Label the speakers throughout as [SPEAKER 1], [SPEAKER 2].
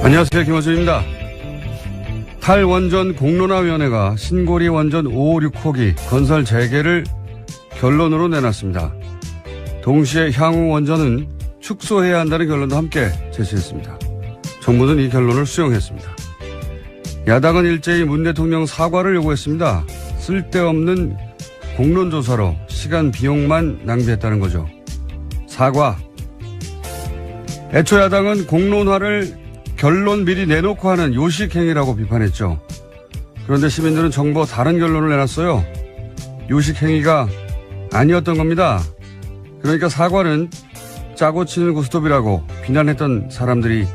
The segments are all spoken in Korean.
[SPEAKER 1] 안녕하세요. 김원준입니다. 탈원전 공론화위원회가 신고리 원전 556호기 건설 재개를 결론으로 내놨습니다. 동시에 향후 원전은 축소해야 한다는 결론도 함께 제시했습니다. 정부는 이 결론을 수용했습니다. 야당은 일제히 문 대통령 사과를 요구했습니다. 쓸데없는 공론조사로 시간 비용만 낭비했다는 거죠. 사과. 애초 야당은 공론화를 결론 미리 내놓고 하는 요식행위라고 비판했죠. 그런데 시민들은 정부와 다른 결론을 내놨어요. 요식행위가 아니었던 겁니다. 그러니까 사과는 짜고 치는 고스톱이라고 비난했던 사람들이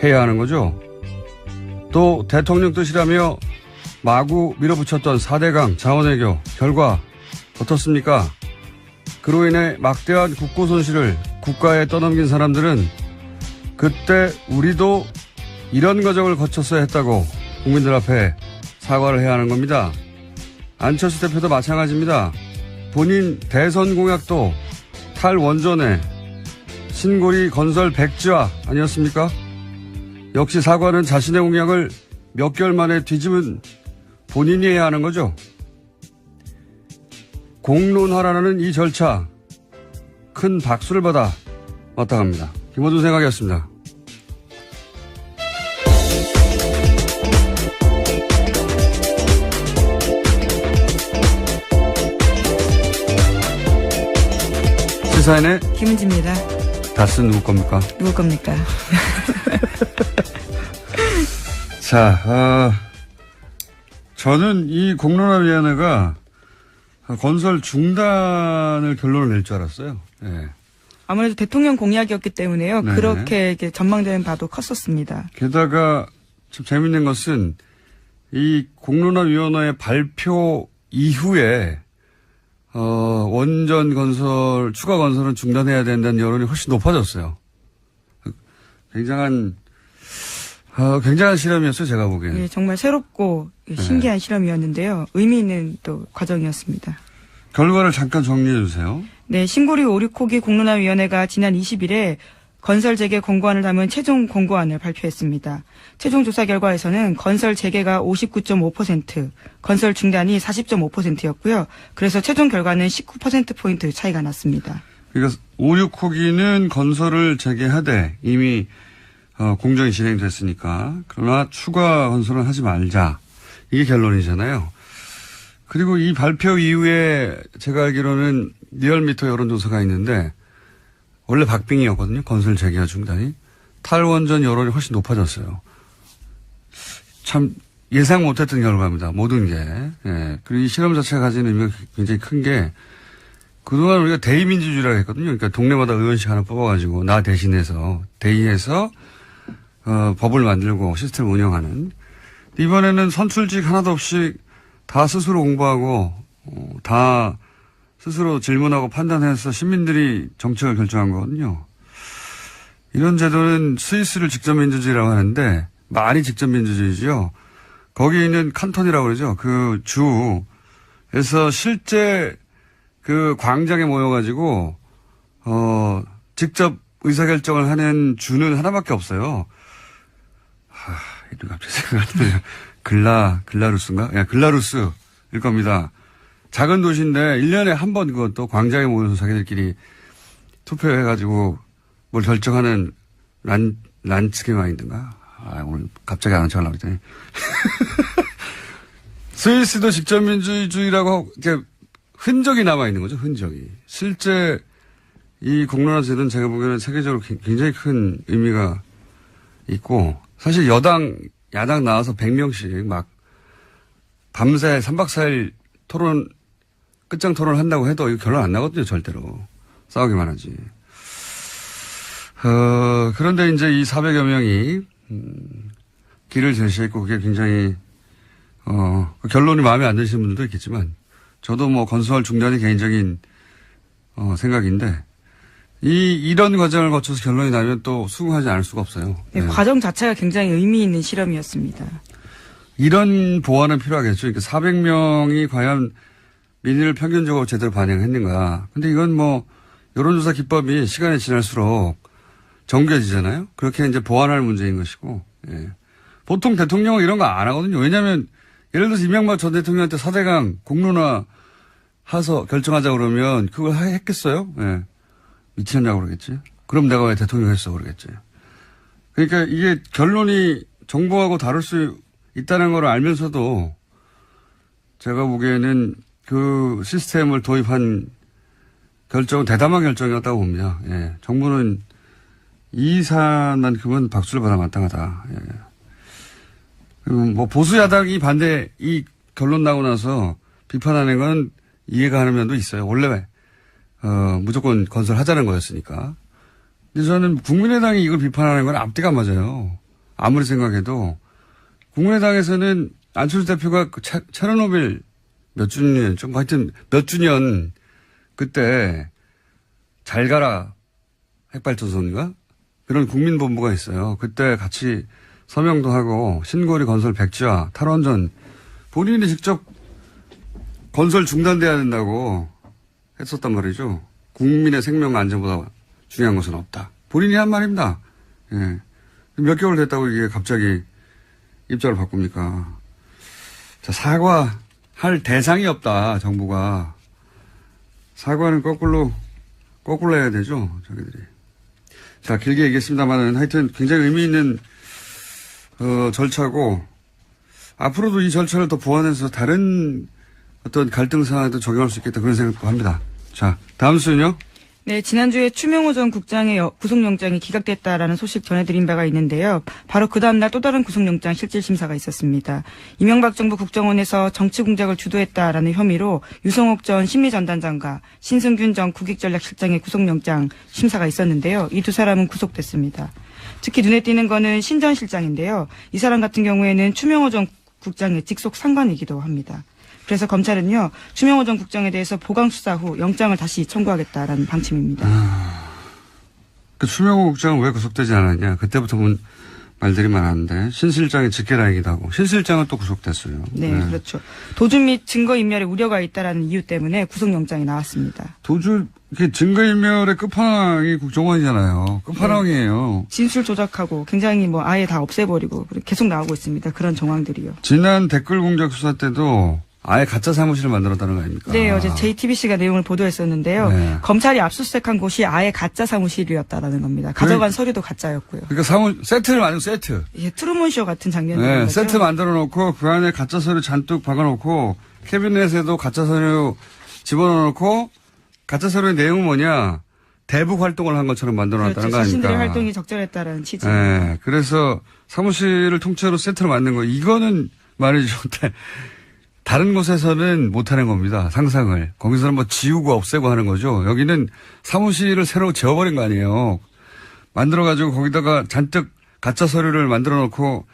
[SPEAKER 1] 해야 하는 거죠. 또 대통령 뜻이라며 마구 밀어붙였던 4대강 자원외교 결과 어떻습니까? 그로 인해 막대한 국고 손실을 국가에 떠넘긴 사람들은 그때 우리도 이런 과정을 거쳤어야 했다고 국민들 앞에 사과를 해야 하는 겁니다. 안철수 대표도 마찬가지입니다. 본인 대선 공약도 탈원전에 신고리 건설 백지화 아니었습니까? 역시 사과는 자신의 공약을 몇 개월 만에 뒤집은 본인이 해야 하는 거죠. 공론화라는 이 절차 큰 박수를 받아 마땅합니다. 김어준 생각이었습니다. 시사인의
[SPEAKER 2] 김은지입니다.
[SPEAKER 1] 다스는 누구 겁니까?
[SPEAKER 2] 누구 겁니까?
[SPEAKER 1] 자, 저는 이 공론화위원회가 건설 중단을 결론을 낼 줄 알았어요. 네.
[SPEAKER 2] 아무래도 대통령 공약이었기 때문에요.
[SPEAKER 1] 네.
[SPEAKER 2] 그렇게 전망되는 바도 컸었습니다.
[SPEAKER 1] 게다가 참 재밌는 것은 이 공론화위원회의 발표 이후에 원전 건설, 추가 건설은 중단해야 된다는 여론이 훨씬 높아졌어요. 굉장한 실험이었어요, 제가 보기에는.
[SPEAKER 2] 예, 정말 새롭고 신기한 실험이었는데요. 의미 있는 또 과정이었습니다.
[SPEAKER 1] 결과를 잠깐 정리해 주세요.
[SPEAKER 2] 네, 신고리 5,6호기 공론화위원회가 지난 20일에 건설 재개 권고안을 담은 최종 권고안을 발표했습니다. 최종 조사 결과에서는 건설 재개가 59.5%, 건설 중단이 40.5%였고요. 그래서 최종 결과는 19%포인트 차이가 났습니다.
[SPEAKER 1] 그러니까 5,6호기는 건설을 재개하되 이미 공정이 진행됐으니까 그러나 추가 건설은 하지 말자. 이게 결론이잖아요. 그리고 이 발표 이후에 제가 알기로는 리얼미터 여론조사가 있는데 원래 박빙이었거든요. 건설 재개와 중단이. 탈원전 여론이 훨씬 높아졌어요. 참 예상 못했던 결과입니다. 모든 게. 예. 그리고 이 실험 자체가 가지는 의미가 굉장히 큰 게 그동안 우리가 대의민주주의라고 했거든요. 그러니까 동네마다 의원씩 하나 뽑아가지고 나 대신해서 대의해서 법을 만들고 시스템을 운영하는. 이번에는 선출직 하나도 없이 다 스스로 공부하고 다 스스로 질문하고 판단해서 시민들이 정책을 결정한 거거든요. 이런 제도는 스위스를 직접민주주의라고 하는데 말이 직접민주주의죠. 거기 있는 칸톤이라고 그러죠. 그 주에서 실제 그 광장에 모여가지고 직접 의사결정을 하는 주는 하나밖에 없어요. 이름 갑자기 생각이 안 나요. 글라루스인가? 야, 글라루스일 겁니다. 작은 도시인데 1년에 한 번 그것도 광장에 모여서 자기들끼리 투표해가지고 뭘 결정하는 란츠게마인드인가? 오늘 갑자기 안 척하려고 그랬더니. 스위스도 직접민주주의라고 이렇게 흔적이 남아있는 거죠, 흔적이. 실제 이 공론화제는 제가 보기에는 세계적으로 굉장히 큰 의미가 있고 사실 야당 나와서 100명씩 막 밤새 3박 4일 끝장 토론을 한다고 해도 이거 결론 안 나거든요, 절대로. 싸우기만 하지. 그런데 이제 이 400여 명이, 길을 제시했고 그게 굉장히, 그 결론이 마음에 안 드시는 분들도 있겠지만, 저도 뭐 건설 중단이 개인적인, 생각인데, 이런 과정을 거쳐서 결론이 나면 또 수긍하지 않을 수가 없어요.
[SPEAKER 2] 네, 과정 자체가 굉장히 의미 있는 실험이었습니다.
[SPEAKER 1] 이런 보완은 필요하겠죠. 그러니까 400명이 과연 민의를 평균적으로 제대로 반영했는가. 근데 이건 뭐 여론조사 기법이 시간이 지날수록 정교해지잖아요. 그렇게 이제 보완할 문제인 것이고 예. 보통 대통령은 이런 거 안 하거든요. 왜냐하면 예를 들어서 이명박 전 대통령한테 4대강 공론화 해서 결정하자 그러면 그걸 했겠어요? 예. 미쳤냐고 그러겠지. 그럼 내가 왜 대통령 했어 그러겠지. 그러니까 이게 결론이 정부하고 다를 수 있다는 걸 알면서도 제가 보기에는 그 시스템을 도입한 결정은 대담한 결정이었다고 봅니다. 예. 정부는 이 사안만큼은 박수를 받아 마땅하다. 예. 그리고 뭐 보수 야당이 반대 이 결론 나고 나서 비판하는 건 이해가 가는 면도 있어요. 원래 무조건 건설하자는 거였으니까. 근데 저는 국민의당이 이걸 비판하는 건 앞뒤가 안 맞아요. 아무리 생각해도 국민의당에서는 안철수 대표가 그 체르노빌 몇 주년 좀 하여튼 몇 주년 그때 잘 가라 핵발전소인가 그런 국민본부가 있어요. 그때 같이 서명도 하고 신고리 건설 백지화 탈원전 본인이 직접 건설 중단돼야 된다고 했었단 말이죠. 국민의 생명 안전보다 중요한 것은 없다. 본인이 한 말입니다. 예. 몇 개월 됐다고 이게 갑자기 입장을 바꿉니까? 자, 사과할 대상이 없다, 정부가. 사과는 거꾸로 해야 되죠, 저기들이. 자, 길게 얘기했습니다만은 하여튼 굉장히 의미 있는, 절차고, 앞으로도 이 절차를 더 보완해서 다른 어떤 갈등 사안에도 적용할 수 있겠다 그런 생각도 합니다. 자, 다음 수는요?
[SPEAKER 2] 네, 지난주에 추명호 전 국장의 구속영장이 기각됐다라는 소식 전해드린 바가 있는데요. 바로 그 다음날 또 다른 구속영장 실질심사가 있었습니다. 이명박 정부 국정원에서 정치공작을 주도했다라는 혐의로 유성옥 전 심리전단장과 신승균 전 국익전략실장의 구속영장 심사가 있었는데요. 이 두 사람은 구속됐습니다. 특히 눈에 띄는 거는 신 전 실장인데요. 이 사람 같은 경우에는 추명호 전 국장의 직속 상관이기도 합니다. 그래서 검찰은요, 추명호 전 국장에 대해서 보강 수사 후 영장을 다시 청구하겠다라는 방침입니다.
[SPEAKER 1] 그 추명호 국장은 왜 구속되지 않았냐? 그때부터 말들이 많았는데 신 실장이 직계다이기도 하고 신 실장은 또 구속됐어요.
[SPEAKER 2] 네, 그렇죠. 도주 및 증거인멸에 우려가 있다라는 이유 때문에 구속영장이 나왔습니다.
[SPEAKER 1] 이게 증거인멸의 끝판왕이 국정원이잖아요. 끝판왕이에요.
[SPEAKER 2] 진술 조작하고 굉장히 뭐 아예 다 없애버리고 계속 나오고 있습니다. 그런 정황들이요.
[SPEAKER 1] 지난 댓글 공작 수사 때도 아예 가짜 사무실을 만들었다는 거 아닙니까?
[SPEAKER 2] 네, 어제 JTBC가 내용을 보도했었는데요.
[SPEAKER 1] 네.
[SPEAKER 2] 검찰이 압수수색한 곳이 아예 가짜 사무실이었다라는 겁니다. 가져간 서류도 가짜였고요.
[SPEAKER 1] 그러니까 세트를 만들고 세트.
[SPEAKER 2] 예, 트루먼쇼 같은 장면이
[SPEAKER 1] 네,
[SPEAKER 2] 거죠.
[SPEAKER 1] 세트 만들어 놓고 그 안에 가짜 서류 잔뜩 박아놓고 캐비넷에도 가짜 서류 집어넣어 놓고 가짜 서류의 내용은 뭐냐? 대북 활동을 한 것처럼 만들어 놨다는
[SPEAKER 2] 그렇죠.
[SPEAKER 1] 거 아닙니까?
[SPEAKER 2] 자신들의 활동이 적절했다라는 취지.
[SPEAKER 1] 네, 그래서 사무실을 통째로 세트로 만든 거 이거는 말이죠. 다른 곳에서는 못하는 겁니다. 상상을. 거기서는 뭐 지우고 없애고 하는 거죠. 여기는 사무실을 새로 지어버린 거 아니에요. 만들어가지고 거기다가 잔뜩 가짜 서류를 만들어 놓고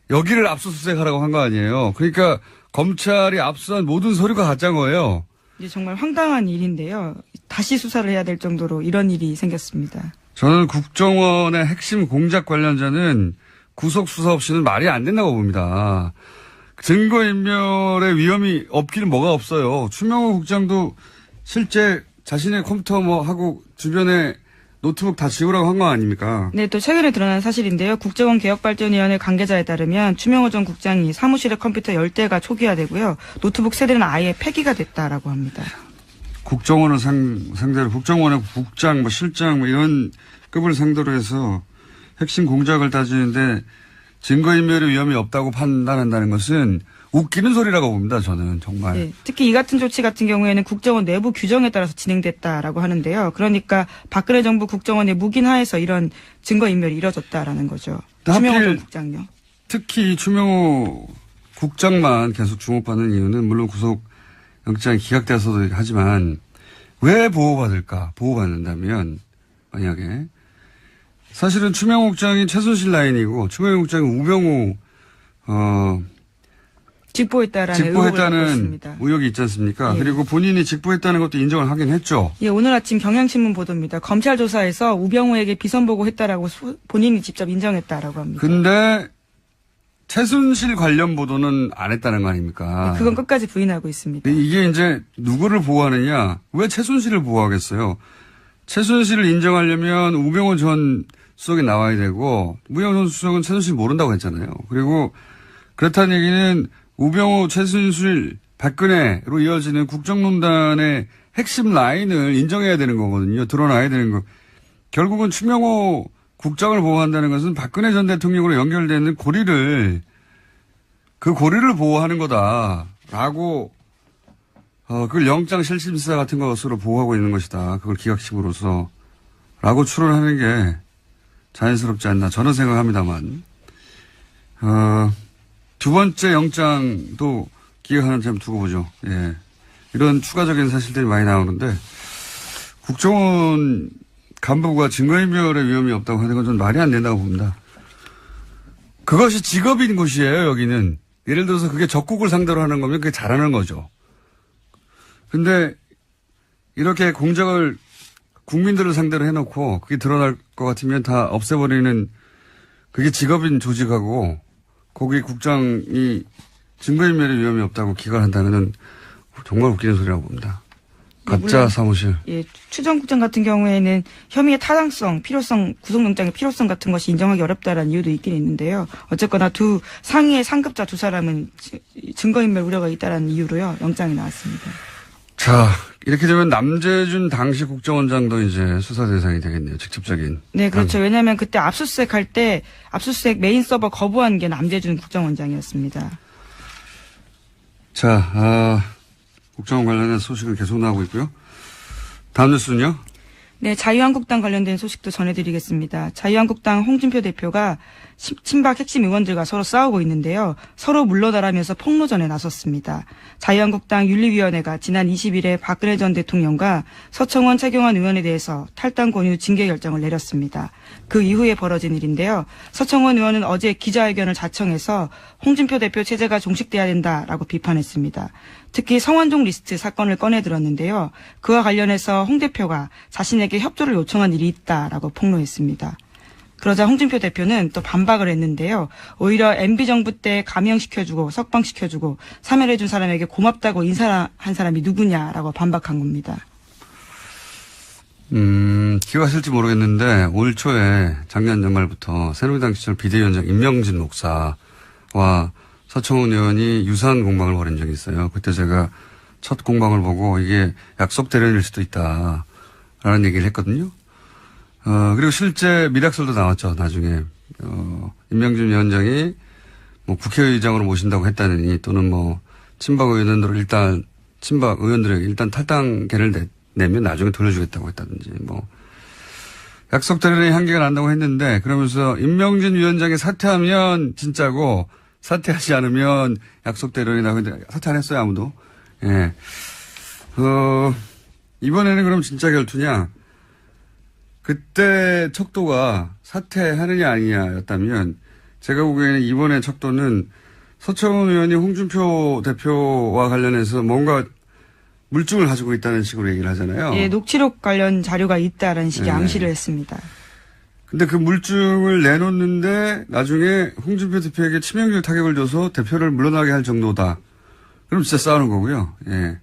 [SPEAKER 1] 여기를 압수수색하라고 한 거 아니에요. 그러니까 검찰이 압수한 모든 서류가 가짜인 거예요.
[SPEAKER 2] 이제 정말 황당한 일인데요. 다시 수사를 해야 될 정도로 이런 일이 생겼습니다.
[SPEAKER 1] 저는 국정원의 핵심 공작 관련자는 구속 수사 없이는 말이 안 된다고 봅니다. 증거인멸의 위험이 없기는 뭐가 없어요. 추명호 국장도 실제 자신의 컴퓨터 뭐 하고 주변에 노트북 다 지우라고 한 거 아닙니까?
[SPEAKER 2] 네, 또 최근에 드러난 사실인데요. 국정원 개혁발전위원회 관계자에 따르면 추명호 전 국장이 사무실의 컴퓨터 10대가 초기화되고요. 노트북 세대는 아예 폐기가 됐다라고 합니다.
[SPEAKER 1] 국정원을 상대로 국정원의 국장, 뭐 실장 뭐 이런 급을 상대로 해서 핵심 공작을 따지는데 증거인멸의 위험이 없다고 판단한다는 것은 웃기는 소리라고 봅니다. 저는 정말.
[SPEAKER 2] 네, 특히 이 같은 조치 같은 경우에는 국정원 내부 규정에 따라서 진행됐다라고 하는데요. 그러니까 박근혜 정부 국정원의 묵인하에서 이런 증거인멸이 이뤄졌다라는 거죠. 추명호 전 국장요.
[SPEAKER 1] 특히 추명호 국장만 계속 주목받는 이유는 물론 구속영장이 기각돼서도 하지만 왜 보호받을까? 보호받는다면 만약에 사실은 추명호 국장이 최순실 라인이고 추명호 국장이 우병우 직보했다는 의혹이 있지 않습니까? 예. 그리고 본인이 직보했다는 것도 인정을 하긴 했죠.
[SPEAKER 2] 예, 오늘 아침 경향신문 보도입니다. 검찰 조사에서 우병우에게 비선 보고했다라고 본인이 직접 인정했다라고 합니다.
[SPEAKER 1] 근데 최순실 관련 보도는 안 했다는 거 아닙니까?
[SPEAKER 2] 네, 그건 끝까지 부인하고 있습니다.
[SPEAKER 1] 이게 이제 누구를 보호하느냐? 왜 최순실을 보호하겠어요? 최순실을 인정하려면 우병우 전 수석에 나와야 되고 무영선 수석은 최순실 모른다고 했잖아요. 그리고 그렇다는 얘기는 우병우, 최순실, 박근혜로 이어지는 국정농단의 핵심 라인을 인정해야 되는 거거든요. 드러나야 되는 거. 결국은 추명호 국장을 보호한다는 것은 박근혜 전 대통령으로 연결되는 그 고리를 보호하는 거다라고 그걸 영장실심사 같은 것으로 보호하고 있는 것이다. 그걸 기각심으로써 라고 추론하는 게 자연스럽지 않나 저는 생각합니다만 두 번째 영장도 기각하는 점 두고 보죠. 예. 이런 추가적인 사실들이 많이 나오는데 국정원 간부가 증거인멸의 위험이 없다고 하는 건 좀 말이 안 된다고 봅니다. 그것이 직업인 곳이에요, 여기는. 예를 들어서 그게 적국을 상대로 하는 거면 그게 잘하는 거죠. 근데 이렇게 공작을 국민들을 상대로 해놓고 그게 드러날 것 같으면 다 없애버리는 그게 직업인 조직하고 거기 국장이 증거인멸의 위험이 없다고 기각한다는 건 정말 웃기는 소리라고 봅니다. 가짜 사무실.
[SPEAKER 2] 예, 추정국장 같은 경우에는 혐의의 타당성, 필요성, 구속영장의 필요성 같은 것이 인정하기 어렵다라는 이유도 있긴 있는데요. 어쨌거나 두 상위의 상급자 두 사람은 증거인멸 우려가 있다라는 이유로요. 영장이 나왔습니다.
[SPEAKER 1] 자, 이렇게 되면 남재준 당시 국정원장도 이제 수사 대상이 되겠네요. 직접적인.
[SPEAKER 2] 네, 그렇죠. 왜냐하면 그때 압수수색 할 때 압수수색 메인 서버 거부한 게 남재준 국정원장이었습니다.
[SPEAKER 1] 자, 국정원 관련된 소식은 계속 나오고 있고요. 다음 뉴스는요?
[SPEAKER 2] 네, 자유한국당 관련된 소식도 전해드리겠습니다. 자유한국당 홍준표 대표가 친박 핵심 의원들과 서로 싸우고 있는데요. 서로 물러나라면서 폭로전에 나섰습니다. 자유한국당 윤리위원회가 지난 20일에 박근혜 전 대통령과 서청원, 최경환 의원에 대해서 탈당 권유 징계 결정을 내렸습니다. 그 이후에 벌어진 일인데요. 서청원 의원은 어제 기자회견을 자청해서 홍준표 대표 체제가 종식돼야 된다라고 비판했습니다. 특히 성완종 리스트 사건을 꺼내들었는데요. 그와 관련해서 홍 대표가 자신에게 협조를 요청한 일이 있다라고 폭로했습니다. 그러자 홍준표 대표는 또 반박을 했는데요. 오히려 MB정부 때 감형시켜주고 석방시켜주고 사면해준 사람에게 고맙다고 인사한 사람이 누구냐라고 반박한 겁니다.
[SPEAKER 1] 기억하실지 모르겠는데 올 초에 작년 연말부터 새누리당 시절 비대위원장 임명진 목사와 서청원 의원이 유사한 공방을 벌인 적이 있어요. 그때 제가 첫 공방을 보고 이게 약속 대련일 수도 있다라는 얘기를 했거든요. 그리고 실제 미락설도 나왔죠, 나중에. 임명준 위원장이 뭐 국회의장으로 모신다고 했다느니 또는 뭐 친박 의원들을 친박 의원들에게 일단 탈당계를 내면 나중에 돌려주겠다고 했다든지 뭐. 약속 대련의 한계가 난다고 했는데 그러면서 임명준 위원장이 사퇴하면 진짜고 사퇴하지 않으면 약속 대련이 나오는데 사퇴 안 했어요, 아무도. 예. 이번에는 그럼 진짜 결투냐? 그때 척도가 사퇴하느냐 아니냐였다면 제가 보기에는 이번에 척도는 서청원 의원이 홍준표 대표와 관련해서 뭔가 물증을 가지고 있다는 식으로 얘기를 하잖아요.
[SPEAKER 2] 예, 녹취록 관련 자료가 있다라는 식의
[SPEAKER 1] 네.
[SPEAKER 2] 암시를 했습니다.
[SPEAKER 1] 근데 그 물증을 내놓는데 나중에 홍준표 대표에게 치명적 타격을 줘서 대표를 물러나게 할 정도다. 그럼 진짜 싸우는 거고요. 예.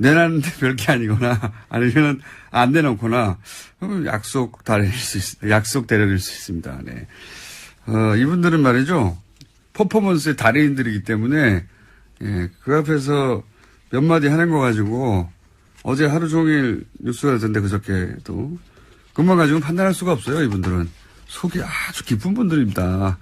[SPEAKER 1] 내놨는데 별게 아니거나 아니면 안 내놓거나 약속 대련일 수 있습니다. 네. 이분들은 말이죠. 퍼포먼스의 달인들이기 때문에 예, 그 앞에서 몇 마디 하는 거 가지고 어제 하루 종일 뉴스가 됐던데 그저께도 그것만 가지고 판단할 수가 없어요. 이분들은 속이 아주 깊은 분들입니다.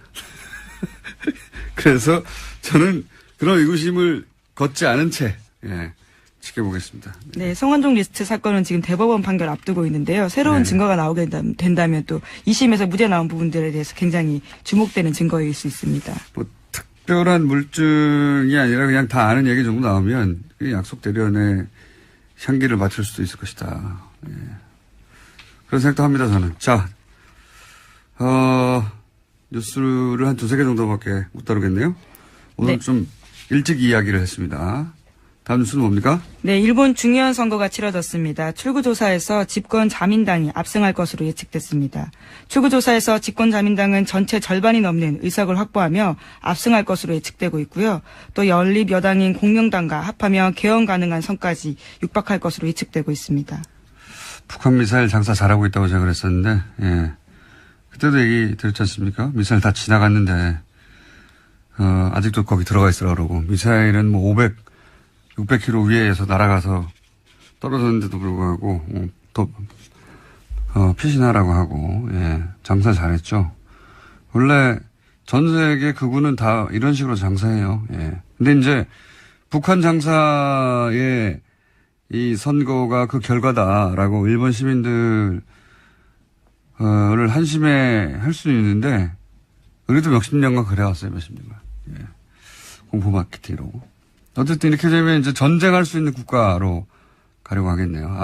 [SPEAKER 1] 그래서 저는 그런 의구심을 걷지 않은 채 예, 지켜보겠습니다.
[SPEAKER 2] 네, 성완종 리스트 사건은 지금 대법원 판결 앞두고 있는데요. 새로운 증거가 나오게 된다면 또 2심에서 무죄 나온 부분들에 대해서 굉장히 주목되는 증거일 수 있습니다.
[SPEAKER 1] 뭐 특별한 물증이 아니라 그냥 다 아는 얘기 정도 나오면 약속 대련의 향기를 맡을 수도 있을 것이다. 예. 그런 생각도 합니다, 저는. 자, 뉴스를 한 두세 개 정도밖에 못 다루겠네요. 오늘
[SPEAKER 2] 네.
[SPEAKER 1] 좀 일찍 이야기를 했습니다. 다음 뉴스는 뭡니까?
[SPEAKER 2] 네, 일본 중의원 선거가 치러졌습니다. 출구조사에서 집권 자민당이 압승할 것으로 예측됐습니다. 출구조사에서 집권 자민당은 전체 절반이 넘는 의석을 확보하며 압승할 것으로 예측되고 있고요. 또 연립 여당인 공명당과 합하며 개헌 가능한 선까지 육박할 것으로 예측되고 있습니다.
[SPEAKER 1] 북한 미사일 장사 잘하고 있다고 제가 그랬었는데, 예. 그때도 얘기 드렸지 않습니까? 미사일 다 지나갔는데, 아직도 거기 들어가 있으라 그러고, 미사일은 뭐 600km 위에서 날아가서 떨어졌는데도 불구하고, 피신하라고 하고, 예, 장사 잘했죠. 원래 전 세계 극우는 다 이런 식으로 장사해요. 예. 근데 이제 북한 장사의 이 선거가 그 결과다라고 일본 시민들을 한심해 할 수는 있는데, 우리도 몇십 년간 그래왔어요, 몇십 년간. 예. 공포 마케팅으로. 어쨌든 이렇게 되면 이제 전쟁할 수 있는 국가로 가려고 하겠네요.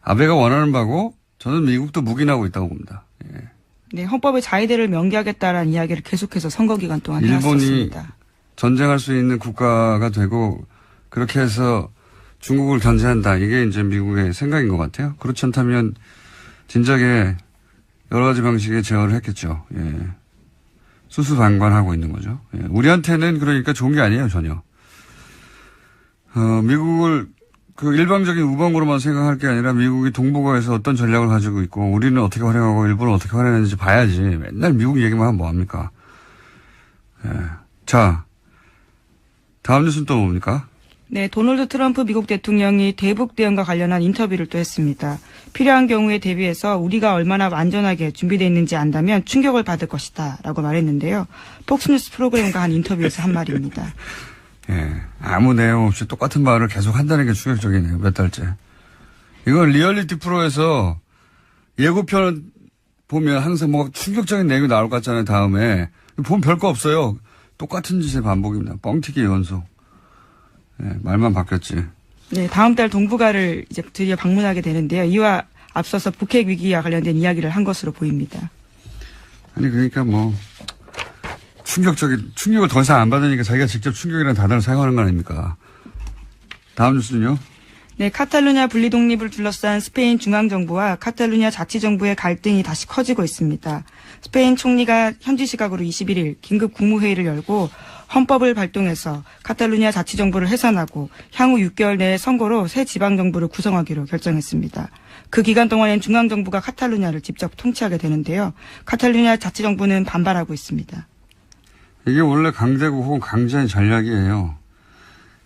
[SPEAKER 1] 아베가 원하는 바고, 저는 미국도 묵인하고 있다고 봅니다. 예.
[SPEAKER 2] 네, 헌법의 자위대를 명기하겠다라는 이야기를 계속해서 선거 기간 동안
[SPEAKER 1] 일본이
[SPEAKER 2] 해왔었습니다.
[SPEAKER 1] 전쟁할 수 있는 국가가 되고 그렇게 해서 중국을 견제한다. 이게 이제 미국의 생각인 것 같아요. 그렇지 않다면 진작에 여러 가지 방식의 제어를 했겠죠. 예. 수수방관하고 있는 거죠. 예. 우리한테는 그러니까 좋은 게 아니에요, 전혀. 미국을 그 일방적인 우방으로만 생각할 게 아니라 미국이 동북아에서 어떤 전략을 가지고 있고 우리는 어떻게 활용하고 일본은 어떻게 활용하는지 봐야지. 맨날 미국 얘기만 하면 뭐합니까? 예. 자, 다음 뉴스는 또 뭡니까?
[SPEAKER 2] 네, 도널드 트럼프 미국 대통령이 대북 대응과 관련한 인터뷰를 또 했습니다. 필요한 경우에 대비해서 우리가 얼마나 완전하게 준비되어 있는지 안다면 충격을 받을 것이다 라고 말했는데요. 폭스뉴스 프로그램과 한 인터뷰에서 한 말입니다.
[SPEAKER 1] 예, 아무 내용 없이 똑같은 말을 계속 한다는 게 충격적이네요. 몇 달째. 이건 리얼리티 프로에서 예고편 보면 항상 뭐 충격적인 내용이 나올 것 같잖아요. 다음에. 보면 별거 없어요. 똑같은 짓의 반복입니다. 뻥튀기 연속. 예, 말만 바뀌었지.
[SPEAKER 2] 네, 다음 달 동북아를 이제 드디어 방문하게 되는데요. 이와 앞서서 북핵 위기와 관련된 이야기를 한 것으로 보입니다.
[SPEAKER 1] 아니, 그러니까 뭐, 충격을 더 이상 안 받으니까 자기가 직접 충격이라는 단어를 사용하는 거 아닙니까? 다음 뉴스는요?
[SPEAKER 2] 네, 카탈루냐 분리 독립을 둘러싼 스페인 중앙정부와 카탈루냐 자치정부의 갈등이 다시 커지고 있습니다. 스페인 총리가 현지 시각으로 21일 긴급 국무회의를 열고 헌법을 발동해서 카탈루냐 자치정부를 해산하고 향후 6개월 내에 선거로 새 지방정부를 구성하기로 결정했습니다. 그 기간 동안엔 중앙정부가 카탈루냐를 직접 통치하게 되는데요. 카탈루냐 자치정부는 반발하고 있습니다.
[SPEAKER 1] 이게 원래 강대국 혹은 강자의 전략이에요.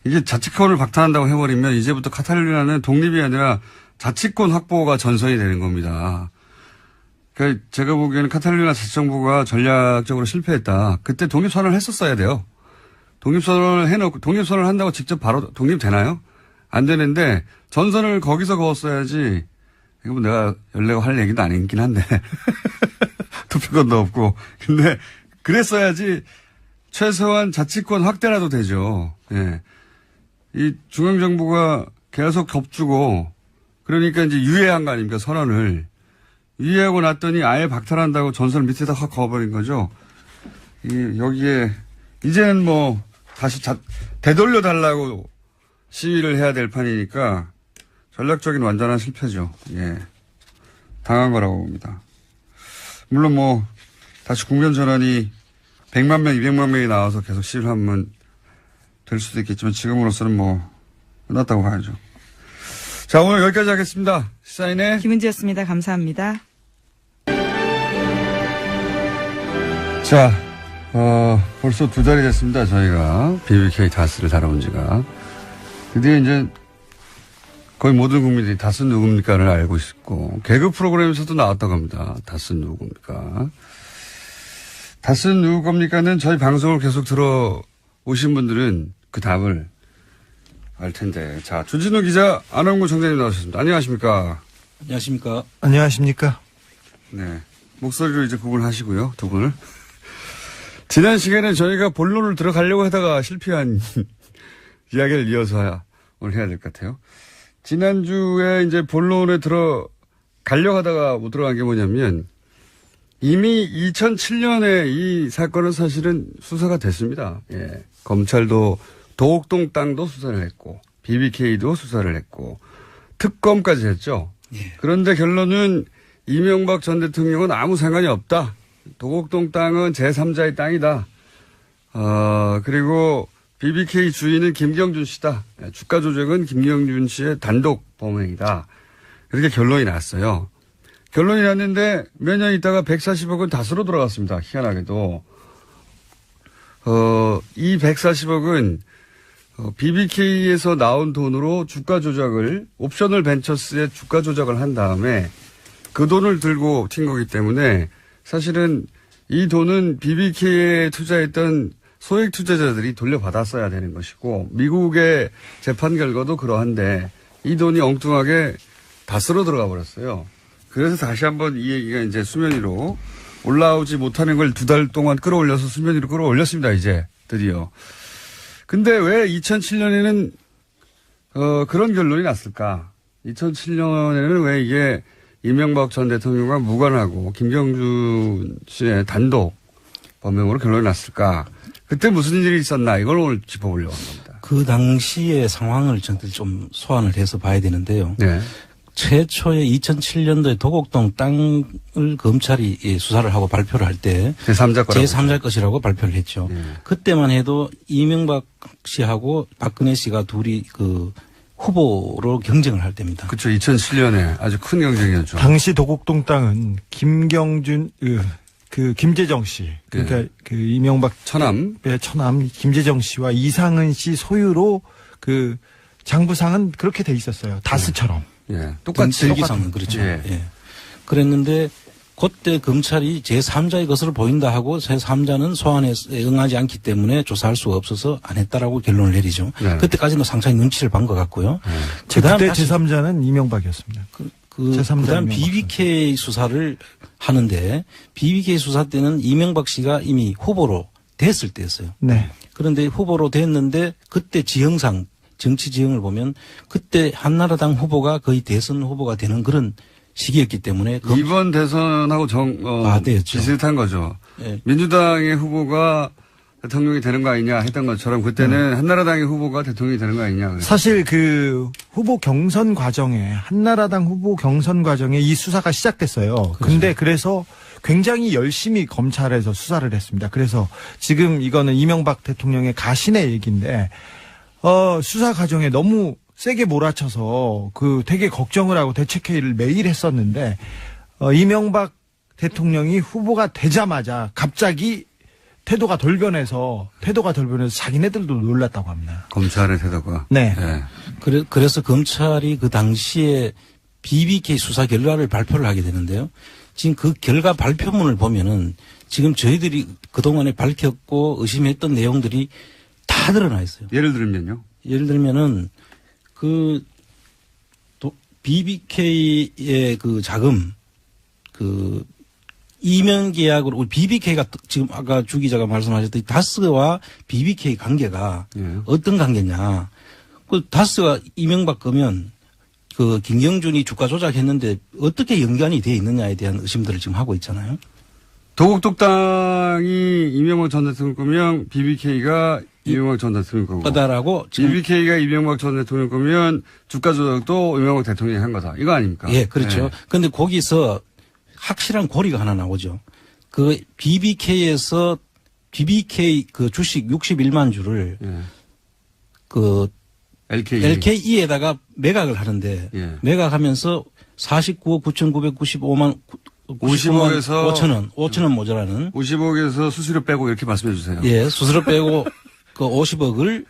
[SPEAKER 1] 이게 자치권을 박탈한다고 해버리면 이제부터 카탈루냐는 독립이 아니라 자치권 확보가 전선이 되는 겁니다. 그러니까 제가 보기에는 카탈루냐 자치정부가 전략적으로 실패했다. 그때 독립선언을 했었어야 돼요. 독립선언을 해놓고 독립선언을 한다고 직접 바로 독립되나요? 안 되는데 전선을 거기서 그었어야지. 이거 뭐 내가 열내고 할 얘기도 아니긴 한데 투표권도 없고. 근데 그랬어야지 최소한 자치권 확대라도 되죠. 예. 이 중앙정부가 계속 겹주고 그러니까 이제 유예한 거 아닙니까? 선언을. 유예하고 났더니 아예 박탈한다고 전선을 밑에다 확 그어버린 거죠. 여기에 이제는 뭐 다시 되돌려 달라고 시위를 해야 될 판이니까 전략적인 완전한 실패죠. 예. 당한 거라고 봅니다. 물론 뭐 다시 국면 전환이 100만 명, 200만 명이 나와서 계속 시위를 하면 될 수도 있겠지만 지금으로서는 뭐 끝났다고 봐야죠. 자, 오늘 여기까지 하겠습니다. 시사인의
[SPEAKER 2] 김은지였습니다. 감사합니다.
[SPEAKER 1] 자, 벌써 2달이 됐습니다. 저희가 BBK 다스를 다뤄온 지가. 드디어 이제 거의 모든 국민들이 다스 누굽니까를 알고 있고 개그 프로그램에서도 나왔다고 합니다. 다스 누굽니까? 다스 누굽니까는 저희 방송을 계속 들어오신 분들은 그 답을 알 텐데. 자, 주진우 기자, 안원구 청장님 나오셨습니다. 안녕하십니까?
[SPEAKER 3] 안녕하십니까?
[SPEAKER 4] 안녕하십니까?
[SPEAKER 1] 네. 목소리로 이제 구분하시고요, 두 분을. 지난 시간에 저희가 본론을 들어가려고 하다가 실패한 이야기를 이어서 오늘 해야 될 것 같아요. 지난주에 이제 본론에 들어가려고 하다가 못 들어간 게 뭐냐면 이미 2007년에 이 사건은 사실은 수사가 됐습니다. 예. 검찰도 도곡동 땅도 수사를 했고 BBK도 수사를 했고 특검까지 했죠.
[SPEAKER 3] 예.
[SPEAKER 1] 그런데 결론은 이명박 전 대통령은 아무 상관이 없다. 도곡동 땅은 제3자의 땅이다. 그리고 BBK 주인은 김경준 씨다. 주가 조작은 김경준 씨의 단독 범행이다. 이렇게 결론이 났어요. 결론이 났는데 몇 년 있다가 140억은 다스로 돌아갔습니다. 희한하게도. 이 140억은 BBK에서 나온 돈으로 주가 조작을, 옵셔널 벤처스의 주가 조작을 한 다음에 그 돈을 들고 튄 거기 때문에 사실은 이 돈은 BBK에 투자했던 소액 투자자들이 돌려받았어야 되는 것이고, 미국의 재판 결과도 그러한데 이 돈이 엉뚱하게 다스로 들어가 버렸어요. 그래서 다시 한번 이 얘기가 이제 수면 위로 올라오지 못하는 걸 2달 동안 끌어올려서 수면 위로 끌어올렸습니다. 이제 드디어. 근데 왜 2007년에는 그런 결론이 났을까? 2007년에는 왜 이게 이명박 전 대통령과 무관하고 김경준 씨의 단독 범행으로 결론이 났을까? 그때 무슨 일이 있었나? 이걸 오늘 짚어보려고 합니다.
[SPEAKER 3] 그 당시의 상황을 저희들 좀 소환을 해서 봐야 되는데요.
[SPEAKER 1] 네.
[SPEAKER 3] 최초에 2007년도에 도곡동 땅을 검찰이 수사를 하고 발표를 할 때
[SPEAKER 1] 제3자 거라고.
[SPEAKER 3] 제3자 것이라고 발표를 했죠.
[SPEAKER 1] 네.
[SPEAKER 3] 그때만 해도 이명박 씨하고 박근혜 씨가 둘이 그 후보로 경쟁을 할 때입니다.
[SPEAKER 1] 그렇죠. 2007년에 아주 큰 경쟁이었죠.
[SPEAKER 4] 당시 도곡동 땅은 김경준, 김재정 씨, 그러니까
[SPEAKER 1] 네.
[SPEAKER 4] 그 이명박
[SPEAKER 1] 처남.
[SPEAKER 4] 처남 김재정 씨와 이상은 씨 소유로 그 장부상은 그렇게 돼 있었어요. 다스처럼.
[SPEAKER 1] 예. 똑같이.
[SPEAKER 3] 등기상은 그렇죠.
[SPEAKER 1] 예.
[SPEAKER 3] 예. 그랬는데 그때 검찰이 제3자의 것으로 보인다 하고 제3자는 소환에 응하지 않기 때문에 조사할 수가 없어서 안 했다라고 결론을 내리죠.
[SPEAKER 1] 네.
[SPEAKER 3] 그때까지는 상당히 눈치를 본 것 같고요.
[SPEAKER 4] 그때
[SPEAKER 3] 다시
[SPEAKER 4] 제3자는 이명박이었습니다. 제3자
[SPEAKER 3] 그다음
[SPEAKER 4] 이명박.
[SPEAKER 3] BBK 수사를 하는데 BBK 수사 때는 이명박 씨가 이미 후보로 됐을 때였어요.
[SPEAKER 4] 네.
[SPEAKER 3] 그런데 후보로 됐는데 그때 지형상 정치 지형을 보면 그때 한나라당 후보가 거의 대선 후보가 되는 그런 시기였기 때문에
[SPEAKER 1] 이번 대선하고
[SPEAKER 3] 되었죠.
[SPEAKER 1] 비슷한 거죠.
[SPEAKER 3] 예.
[SPEAKER 1] 민주당의 후보가 대통령이 되는 거 아니냐 했던 것처럼 그때는 한나라당의 후보가 대통령이 되는 거 아니냐. 그래서.
[SPEAKER 4] 사실 그 후보 경선 과정에 한나라당 후보 경선 과정에 이 수사가 시작됐어요. 근데 그래서 굉장히 열심히 검찰에서 수사를 했습니다. 그래서 지금 이거는 이명박 대통령의 가신의 얘기인데 수사 과정에 너무 세게 몰아쳐서 그 되게 걱정을 하고 대책회의를 매일 했었는데 이명박 대통령이 후보가 되자마자 갑자기 태도가 돌변해서 자기네들도 놀랐다고 합니다.
[SPEAKER 1] 검찰의 태도가.
[SPEAKER 4] 네.
[SPEAKER 1] 예.
[SPEAKER 3] 그래서 검찰이 그 당시에 BBK 수사 결과를 발표를 하게 되는데요. 지금 그 결과 발표문을 보면은 지금 저희들이 그동안에 밝혔고 의심했던 내용들이 다 드러나 있어요.
[SPEAKER 1] 예를 들면요.
[SPEAKER 3] 예를 들면은 BBK의 그 자금, 이면 계약으로, 우리 BBK가 지금 아까 주 기자가 말씀하셨듯이 다스와 BBK 관계가
[SPEAKER 1] 예.
[SPEAKER 3] 어떤 관계냐. 다스가 이명박 거면 김경준이 주가 조작했는데 어떻게 연관이 돼 있느냐에 대한 의심들을 지금 하고 있잖아요.
[SPEAKER 1] 도곡동 땅이 이명박 전 대통령 거면 BBK가 이명박 전 대통령 거고.
[SPEAKER 3] 거다라고 지금
[SPEAKER 1] BBK가 이명박 전 대통령 거면 주가 조작도 이명박 대통령이 한 거다. 이거 아닙니까?
[SPEAKER 3] 예, 그렇죠.
[SPEAKER 1] 네.
[SPEAKER 3] 근데 거기서 확실한 고리가 하나 나오죠. 그 BBK에서 BBK 그 주식 61만 주를
[SPEAKER 1] 예.
[SPEAKER 3] 그
[SPEAKER 1] LKE.
[SPEAKER 3] LKE에다가 매각을 하는데
[SPEAKER 1] 예.
[SPEAKER 3] 매각하면서 49억 9,995만
[SPEAKER 1] 50억에서
[SPEAKER 3] 5천원 모자라는
[SPEAKER 1] 50억에서 수수료 빼고 이렇게 말씀해 주세요.
[SPEAKER 3] 예, 수수료 빼고 그 50억을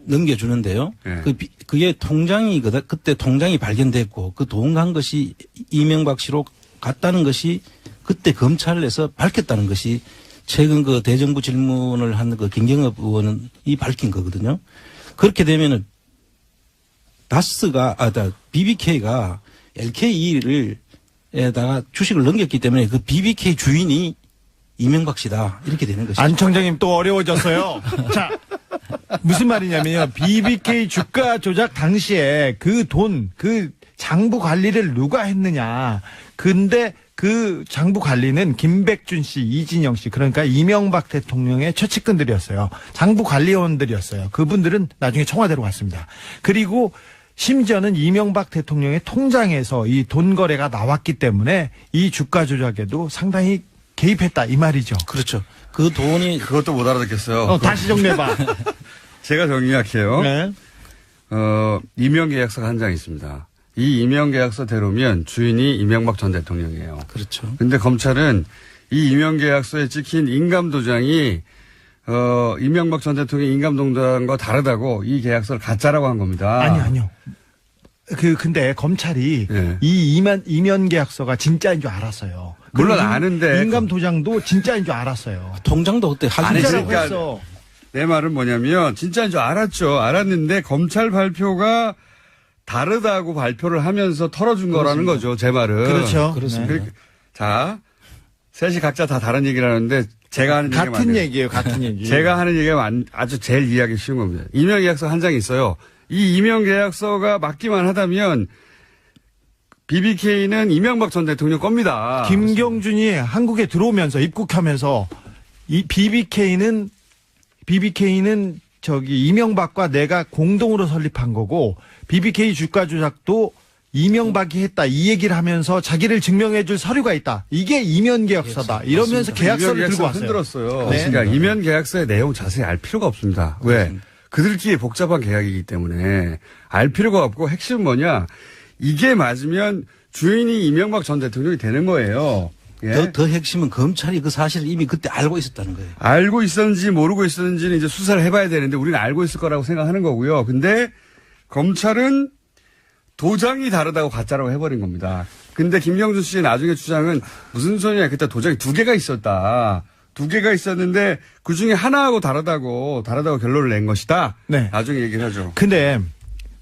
[SPEAKER 3] 넘겨주는데요.
[SPEAKER 1] 예.
[SPEAKER 3] 그게 통장이 그때 통장이 발견됐고 그 돈 간 것이 이명박 씨로 갔다는 것이 그때 검찰에서 밝혔다는 것이 최근 그 대정부 질문을 한 그 김경엽 의원은 밝힌 거거든요. 그렇게 되면은 BBK가 LKE를 에다가 주식을 넘겼기 때문에 그 BBK 주인이 이명박 씨다. 이렇게 되는 것이죠.
[SPEAKER 4] 안 청장님 또 어려워졌어요. 자, 무슨 말이냐면요. BBK 주가 조작 당시에 그 장부 관리를 누가 했느냐. 근데 그 장부 관리는 김백준 씨, 이진영 씨, 그러니까 이명박 대통령의 최측근들이었어요. 장부 관리원들이었어요. 그분들은 나중에 청와대로 갔습니다. 그리고 심지어는 이명박 대통령의 통장에서 이 돈 거래가 나왔기 때문에 이 주가 조작에도 상당히 개입했다 이 말이죠.
[SPEAKER 3] 그렇죠. 그 돈이
[SPEAKER 1] 그것도 못 알아듣겠어요.
[SPEAKER 4] 다시 정리해봐.
[SPEAKER 1] 제가 정리할게요.
[SPEAKER 4] 네.
[SPEAKER 1] 임명 계약서가 한 장 있습니다. 이 임용계약서대로면 주인이 이명박 전 대통령이에요.
[SPEAKER 3] 그렇죠.
[SPEAKER 1] 근데 검찰은 이 임용계약서에 찍힌 인감도장이 이명박 전 대통령 인감도장과 다르다고 이 계약서를 가짜라고 한 겁니다.
[SPEAKER 4] 아니요. 근데 검찰이
[SPEAKER 1] 예.
[SPEAKER 4] 이 이면 계약서가 진짜인 줄 알았어요.
[SPEAKER 1] 물론
[SPEAKER 4] 그리고
[SPEAKER 1] 아는데
[SPEAKER 4] 인감 도장도 진짜인 줄 알았어요.
[SPEAKER 3] 통장도 그때
[SPEAKER 1] 아니,
[SPEAKER 4] 진짜라고
[SPEAKER 1] 그러니까
[SPEAKER 4] 했어.
[SPEAKER 1] 내 말은 뭐냐면 진짜인 줄 알았죠. 알았는데 검찰 발표가 다르다고 발표를 하면서 털어준 거라는 거죠. 제 말은.
[SPEAKER 4] 그렇죠.
[SPEAKER 3] 그렇습니다.
[SPEAKER 4] 네.
[SPEAKER 1] 자, 셋이 각자 다 다른 얘기를 하는데 제가 하는 얘기가
[SPEAKER 4] 같은
[SPEAKER 1] 맞네요.
[SPEAKER 4] 얘기예요. 같은 얘기.
[SPEAKER 1] 제가 하는 얘기가 아주 제일 이해하기 쉬운 겁니다. 임용계약서 한 장이 있어요. 이 임용계약서가 맞기만 하다면 BBK는 이명박 전 대통령 겁니다.
[SPEAKER 4] 김경준이 한국에 들어오면서 입국하면서 이 BBK는 저기 이명박과 내가 공동으로 설립한 거고 BBK 주가 조작도 이명박이 했다 이 얘기를 하면서 자기를 증명해줄 서류가 있다. 이게 이면 계약서다. 이러면서 계약서를 들고 왔어요.
[SPEAKER 1] 흔들었어요.
[SPEAKER 4] 네.
[SPEAKER 1] 그러니까 임용 계약서의 내용 자세히 알 필요가 없습니다. 왜? 그들끼리 복잡한 계약이기 때문에 알 필요가 없고 핵심은 뭐냐? 이게 맞으면 주인이 이명박 전 대통령이 되는 거예요. 예?
[SPEAKER 3] 더 핵심은 검찰이 그 사실을 이미 그때 알고 있었다는 거예요.
[SPEAKER 1] 알고 있었는지 모르고 있었는지는 이제 수사를 해봐야 되는데 우리는 알고 있을 거라고 생각하는 거고요. 근데 검찰은 도장이 다르다고 가짜라고 해버린 겁니다. 근데 김경준 씨의 나중에 주장은 무슨 소리냐. 그때 도장이 2개가 있었다. 2개가 있었는데 그중에 하나하고 다르다고 결론을 낸 것이다.
[SPEAKER 4] 네.
[SPEAKER 1] 나중에 얘기를 하죠.
[SPEAKER 4] 근데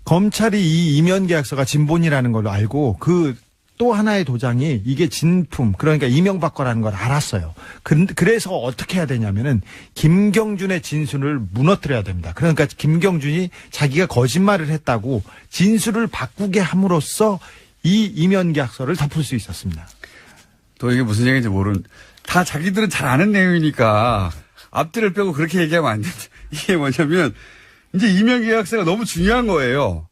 [SPEAKER 4] 검찰이 이 이면 계약서가 진본이라는 걸 알고 그 또 하나의 도장이 이게 진품 그러니까 이명박 거라는 걸 알았어요. 그래서 어떻게 해야 되냐면은 김경준의 진술을 무너뜨려야 됩니다. 그러니까 김경준이 자기가 거짓말을 했다고 진술을 바꾸게 함으로써 이 이면 계약서를 덮을 수 있었습니다.
[SPEAKER 1] 또 이게 무슨 얘기인지 다 자기들은 잘 아는 내용이니까 앞뒤를 빼고 그렇게 얘기하면 안 된다. 이게 뭐냐면 이제 임용계약서가 너무 중요한 거예요.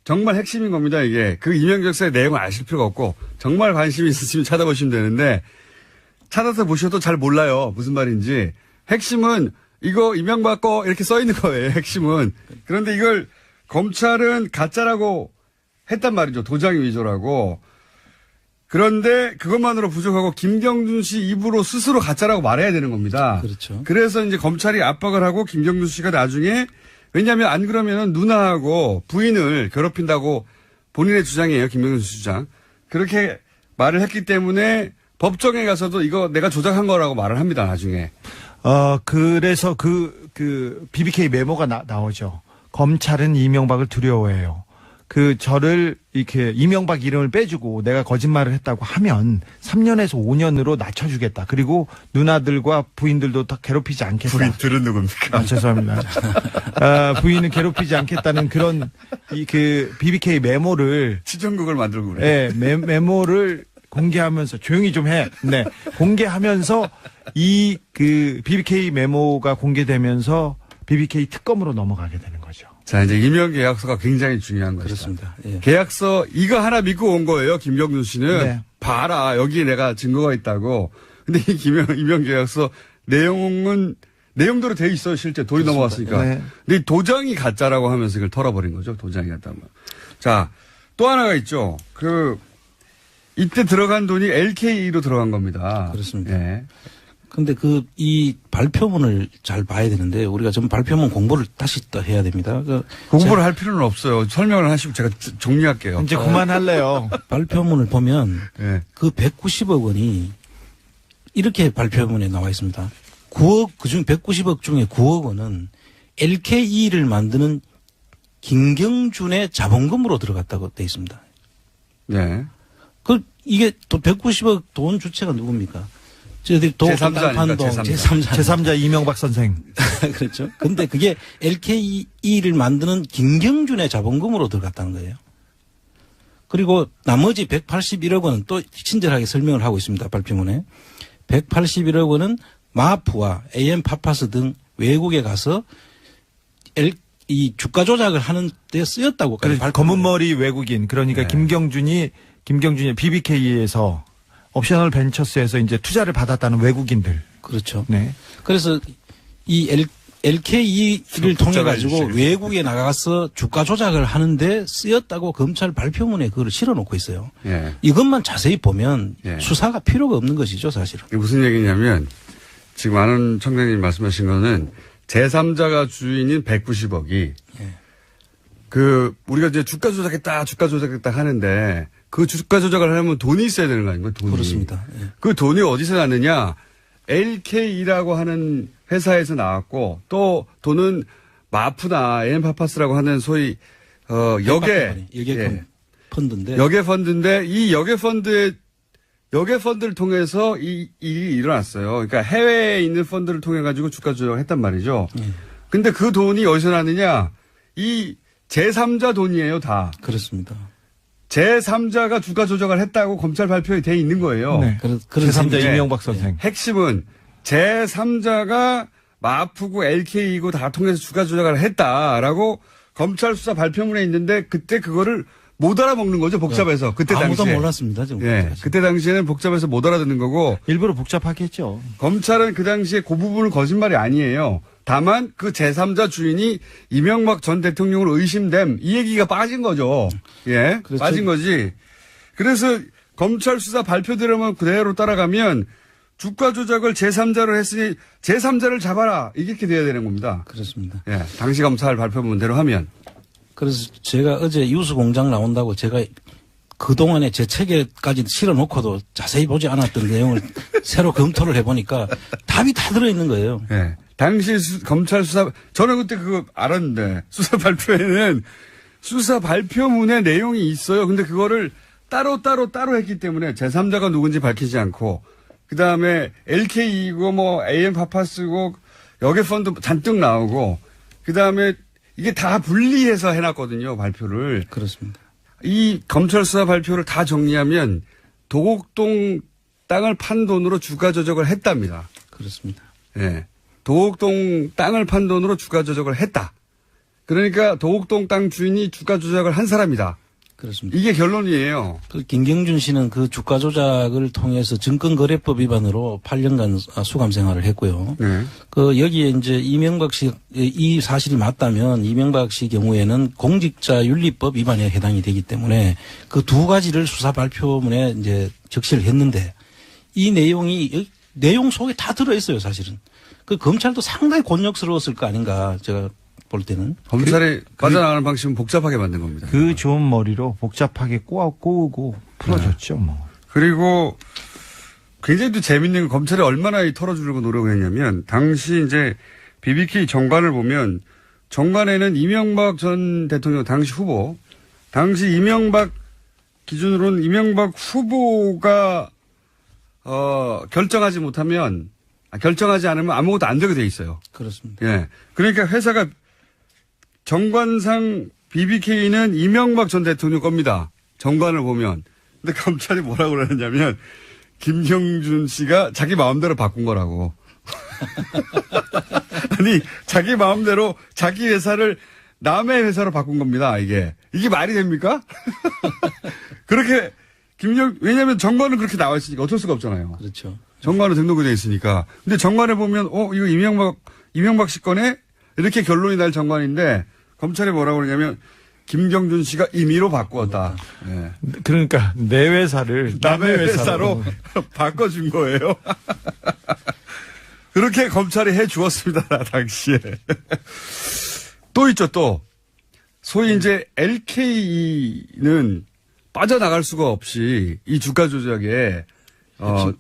[SPEAKER 1] 정말 핵심인 겁니다, 이게. 그 임용계약서의 내용을 아실 필요가 없고, 정말 관심이 있으시면 찾아보시면 되는데, 찾아서 보셔도 잘 몰라요. 무슨 말인지. 핵심은, 이거 이명박 거 이렇게 써 있는 거예요, 핵심은. 그런데 이걸 검찰은 가짜라고 했단 말이죠. 도장이 위조라고. 그런데 그것만으로 부족하고, 김경준 씨 입으로 스스로 가짜라고 말해야 되는 겁니다.
[SPEAKER 3] 그렇죠.
[SPEAKER 1] 그래서 이제 검찰이 압박을 하고, 김경준 씨가 나중에 왜냐하면 안 그러면은 누나하고 부인을 괴롭힌다고 본인의 주장이에요. 김경준 씨 주장. 그렇게 말을 했기 때문에 법정에 가서도 이거 내가 조작한 거라고 말을 합니다. 나중에.
[SPEAKER 4] 그래서 그 BBK 메모가 나오죠. 검찰은 이명박을 두려워해요. 저를 이렇게 이명박 이름을 빼주고 내가 거짓말을 했다고 하면 3년에서 5년으로 낮춰주겠다. 그리고 누나들과 부인들도 다 괴롭히지 않겠다.
[SPEAKER 1] 부인들은 누굽니까?
[SPEAKER 4] 죄송합니다. 부인은 괴롭히지 않겠다는 그런 BBK 메모를
[SPEAKER 1] 시정국을 만들고 그래.
[SPEAKER 4] 네, 메모를 공개하면서 조용히 좀 해. 네, 공개하면서 BBK 메모가 공개되면서 BBK 특검으로 넘어가게 되는 거죠.
[SPEAKER 1] 자, 이제 임용계약서가 굉장히 중요한 것이다.
[SPEAKER 3] 그렇습니다. 예.
[SPEAKER 1] 계약서 이거 하나 믿고 온 거예요. 김경준 씨는.
[SPEAKER 4] 네.
[SPEAKER 1] 봐라. 여기에 내가 증거가 있다고. 근데 이 임용계약서 내용대로 돼 있어요. 실제 돈이 넘어갔으니까.
[SPEAKER 4] 네.
[SPEAKER 1] 근데 이 도장이 가짜라고 하면서 이걸 털어버린 거죠. 도장이 가짜면. 자, 또 하나가 있죠. 이때 들어간 돈이 LKE로 들어간 겁니다.
[SPEAKER 3] 그렇습니다.
[SPEAKER 1] 예.
[SPEAKER 3] 근데 이 발표문을 잘 봐야 되는데 우리가 좀 발표문 공부를 다시 또 해야 됩니다.
[SPEAKER 1] 공부를 할 필요는 없어요. 설명을 하시고 제가 정리할게요.
[SPEAKER 4] 이제 그만할래요.
[SPEAKER 3] 발표문을 보면
[SPEAKER 1] 예.
[SPEAKER 3] 그 190억 원이 이렇게 발표문에 나와 있습니다. 9억, 그중 190억 중에 9억 원은 LKE를 만드는 김경준의 자본금으로 들어갔다고 돼 있습니다.
[SPEAKER 1] 네.
[SPEAKER 3] 이게 또 190억 돈 주체가 누굽니까? 저희들이
[SPEAKER 1] 제3자 아닙니까?
[SPEAKER 4] 제3자 이명박 선생.
[SPEAKER 3] 그렇죠. 근데 그게 LKE를 만드는 김경준의 자본금으로 들어갔다는 거예요. 그리고 나머지 181억 원은 또 친절하게 설명을 하고 있습니다. 발표문에. 181억 원은 마프와 AM 파파스 등 외국에 가서 이 주가 조작을 하는 데 쓰였다고.
[SPEAKER 4] 검은 머리 외국인. 그러니까
[SPEAKER 1] 네.
[SPEAKER 4] 김경준이 BBK에서 옵셔널 벤처스에서 이제 투자를 받았다는 외국인들.
[SPEAKER 3] 그렇죠.
[SPEAKER 4] 네.
[SPEAKER 3] 그래서 이 LKE를
[SPEAKER 1] 좀
[SPEAKER 3] 통해 가지고
[SPEAKER 1] 복잡해지시겠어요.
[SPEAKER 3] 외국에 나가서 주가 조작을 하는데 쓰였다고 검찰 발표문에 그걸 실어놓고 있어요.
[SPEAKER 1] 예.
[SPEAKER 3] 이것만 자세히 보면
[SPEAKER 1] 예.
[SPEAKER 3] 수사가 필요가 없는 것이죠, 사실은.
[SPEAKER 1] 이게 무슨 얘기냐면 지금 아는 청장님 말씀하신 거는 제3자가 주인인 190억이
[SPEAKER 3] 예.
[SPEAKER 1] 우리가 이제 주가 조작했다 하는데 그 주가 조작을 하려면 돈이 있어야 되는 거 아닙니까? 돈이.
[SPEAKER 3] 그렇습니다. 예.
[SPEAKER 1] 그 돈이 어디서 났느냐? LKE라고 하는 회사에서 나왔고 또 돈은 마프나 AM파파스라고 하는 소위 역의
[SPEAKER 3] 여객 펀드인데
[SPEAKER 1] 역의 펀드인데 이 역의 펀드를 통해서 이 일이 일어났어요. 그러니까 해외에 있는 펀드를 통해 가지고 주가 조작을 했단 말이죠. 근데 그 돈이 어디서 났느냐? 이 제3자 돈이에요, 다.
[SPEAKER 3] 그렇습니다.
[SPEAKER 1] 제3자가 주가 조작을 했다고 검찰 발표에 돼 있는 거예요.
[SPEAKER 4] 네.
[SPEAKER 3] 그런
[SPEAKER 4] 제3자
[SPEAKER 3] 셈이죠.
[SPEAKER 4] 이명박 선생.
[SPEAKER 1] 핵심은 제3자가 마프고 LK이고 다 통해서 주가 조작을 했다라고 검찰 수사 발표문에 있는데 그때 그거를 못 알아먹는 거죠, 복잡해서. 그때
[SPEAKER 3] 아무도
[SPEAKER 1] 당시에.
[SPEAKER 3] 몰랐습니다. 지금.
[SPEAKER 1] 예. 그때 당시에는 복잡해서 못 알아듣는 거고
[SPEAKER 4] 일부러 복잡하게 했죠.
[SPEAKER 1] 검찰은 그 당시에 그 부분은 거짓말이 아니에요. 다만 그 제3자 주인이 이명박 전 대통령으로 의심됨 이 얘기가 빠진 거죠. 예.
[SPEAKER 3] 그렇죠.
[SPEAKER 1] 빠진 거지. 그래서 검찰 수사 발표대로만 그대로 따라가면 주가 조작을 제3자로 했으니 제3자를 잡아라. 이렇게 돼야 되는 겁니다.
[SPEAKER 3] 그렇습니다.
[SPEAKER 1] 예. 당시 검찰 발표문대로 하면.
[SPEAKER 3] 그래서 제가 어제 유수 공장 나온다고 제가 그동안에 제 책에까지 실어놓고도 자세히 보지 않았던 내용을 새로 검토를 해보니까 답이 다 들어있는 거예요.
[SPEAKER 1] 예. 당시 검찰 수사, 저는 그때 그거 알았는데, 수사 발표에는 수사 발표문에 내용이 있어요. 근데 그거를 따로 했기 때문에 제3자가 누군지 밝히지 않고, 그 다음에 LK이고 뭐 AM파파스고 역외펀드 잔뜩 나오고, 그 다음에 이게 다 분리해서 해놨거든요, 발표를.
[SPEAKER 3] 그렇습니다.
[SPEAKER 1] 이 검찰 수사 발표를 다 정리하면 도곡동 땅을 판 돈으로 주가 조작을 했답니다.
[SPEAKER 3] 그렇습니다.
[SPEAKER 1] 예. 도곡동 땅을 판 돈으로 주가 조작을 했다. 그러니까 도곡동 땅 주인이 주가 조작을 한 사람이다.
[SPEAKER 3] 그렇습니다.
[SPEAKER 1] 이게 결론이에요.
[SPEAKER 3] 그 김경준 씨는 그 주가 조작을 통해서 증권거래법 위반으로 8년간 수감 생활을 했고요.
[SPEAKER 1] 네.
[SPEAKER 3] 그 여기에 이제 이명박 씨 이 사실이 맞다면 이명박 씨 경우에는 공직자윤리법 위반에 해당이 되기 때문에 그 두 가지를 수사 발표문에 이제 적시를 했는데 이 내용이 내용 속에 다 들어 있어요, 사실은. 그 검찰도 상당히 곤욕스러웠을 거 아닌가 제가 볼 때는.
[SPEAKER 1] 검찰이 빠져나가는 방식은 복잡하게 만든 겁니다.
[SPEAKER 4] 그 좋은 머리로 복잡하게 꼬우고 풀어줬죠, 뭐.
[SPEAKER 1] 그리고 굉장히 또 재밌는 건 검찰이 얼마나 털어주려고 노력을 했냐면 당시 이제 BBK 정관을 보면 정관에는 이명박 전 대통령 당시 후보, 당시 이명박 기준으로는 이명박 후보가 결정하지 않으면 아무것도 안 되게 돼 있어요.
[SPEAKER 3] 그렇습니다.
[SPEAKER 1] 예. 그러니까 회사가 정관상 BBK는 이명박 전 대통령 겁니다. 정관을 보면. 근데 검찰이 뭐라고 그러느냐면 김경준 씨가 자기 마음대로 바꾼 거라고. 아니, 자기 마음대로 자기 회사를 남의 회사로 바꾼 겁니다, 이게. 이게 말이 됩니까? 그렇게, 왜냐면 정관은 그렇게 나와 있으니까 어쩔 수가 없잖아요.
[SPEAKER 3] 그렇죠.
[SPEAKER 1] 정관은 등록이 돼 있으니까. 근데 정관에 보면, 이거 이명박 씨 거네? 이렇게 결론이 날 정관인데, 검찰이 뭐라고 그러냐면, 김경준 씨가 임의로 바꾸었다. 예.
[SPEAKER 4] 그러니까 내 회사를
[SPEAKER 1] 남의 회사로 바꿔준 거예요. 그렇게 검찰이 해 주었습니다, 당시에. 또 있죠, 또. 소위 이제 LKE는 빠져나갈 수가 없이 이 주가 조작에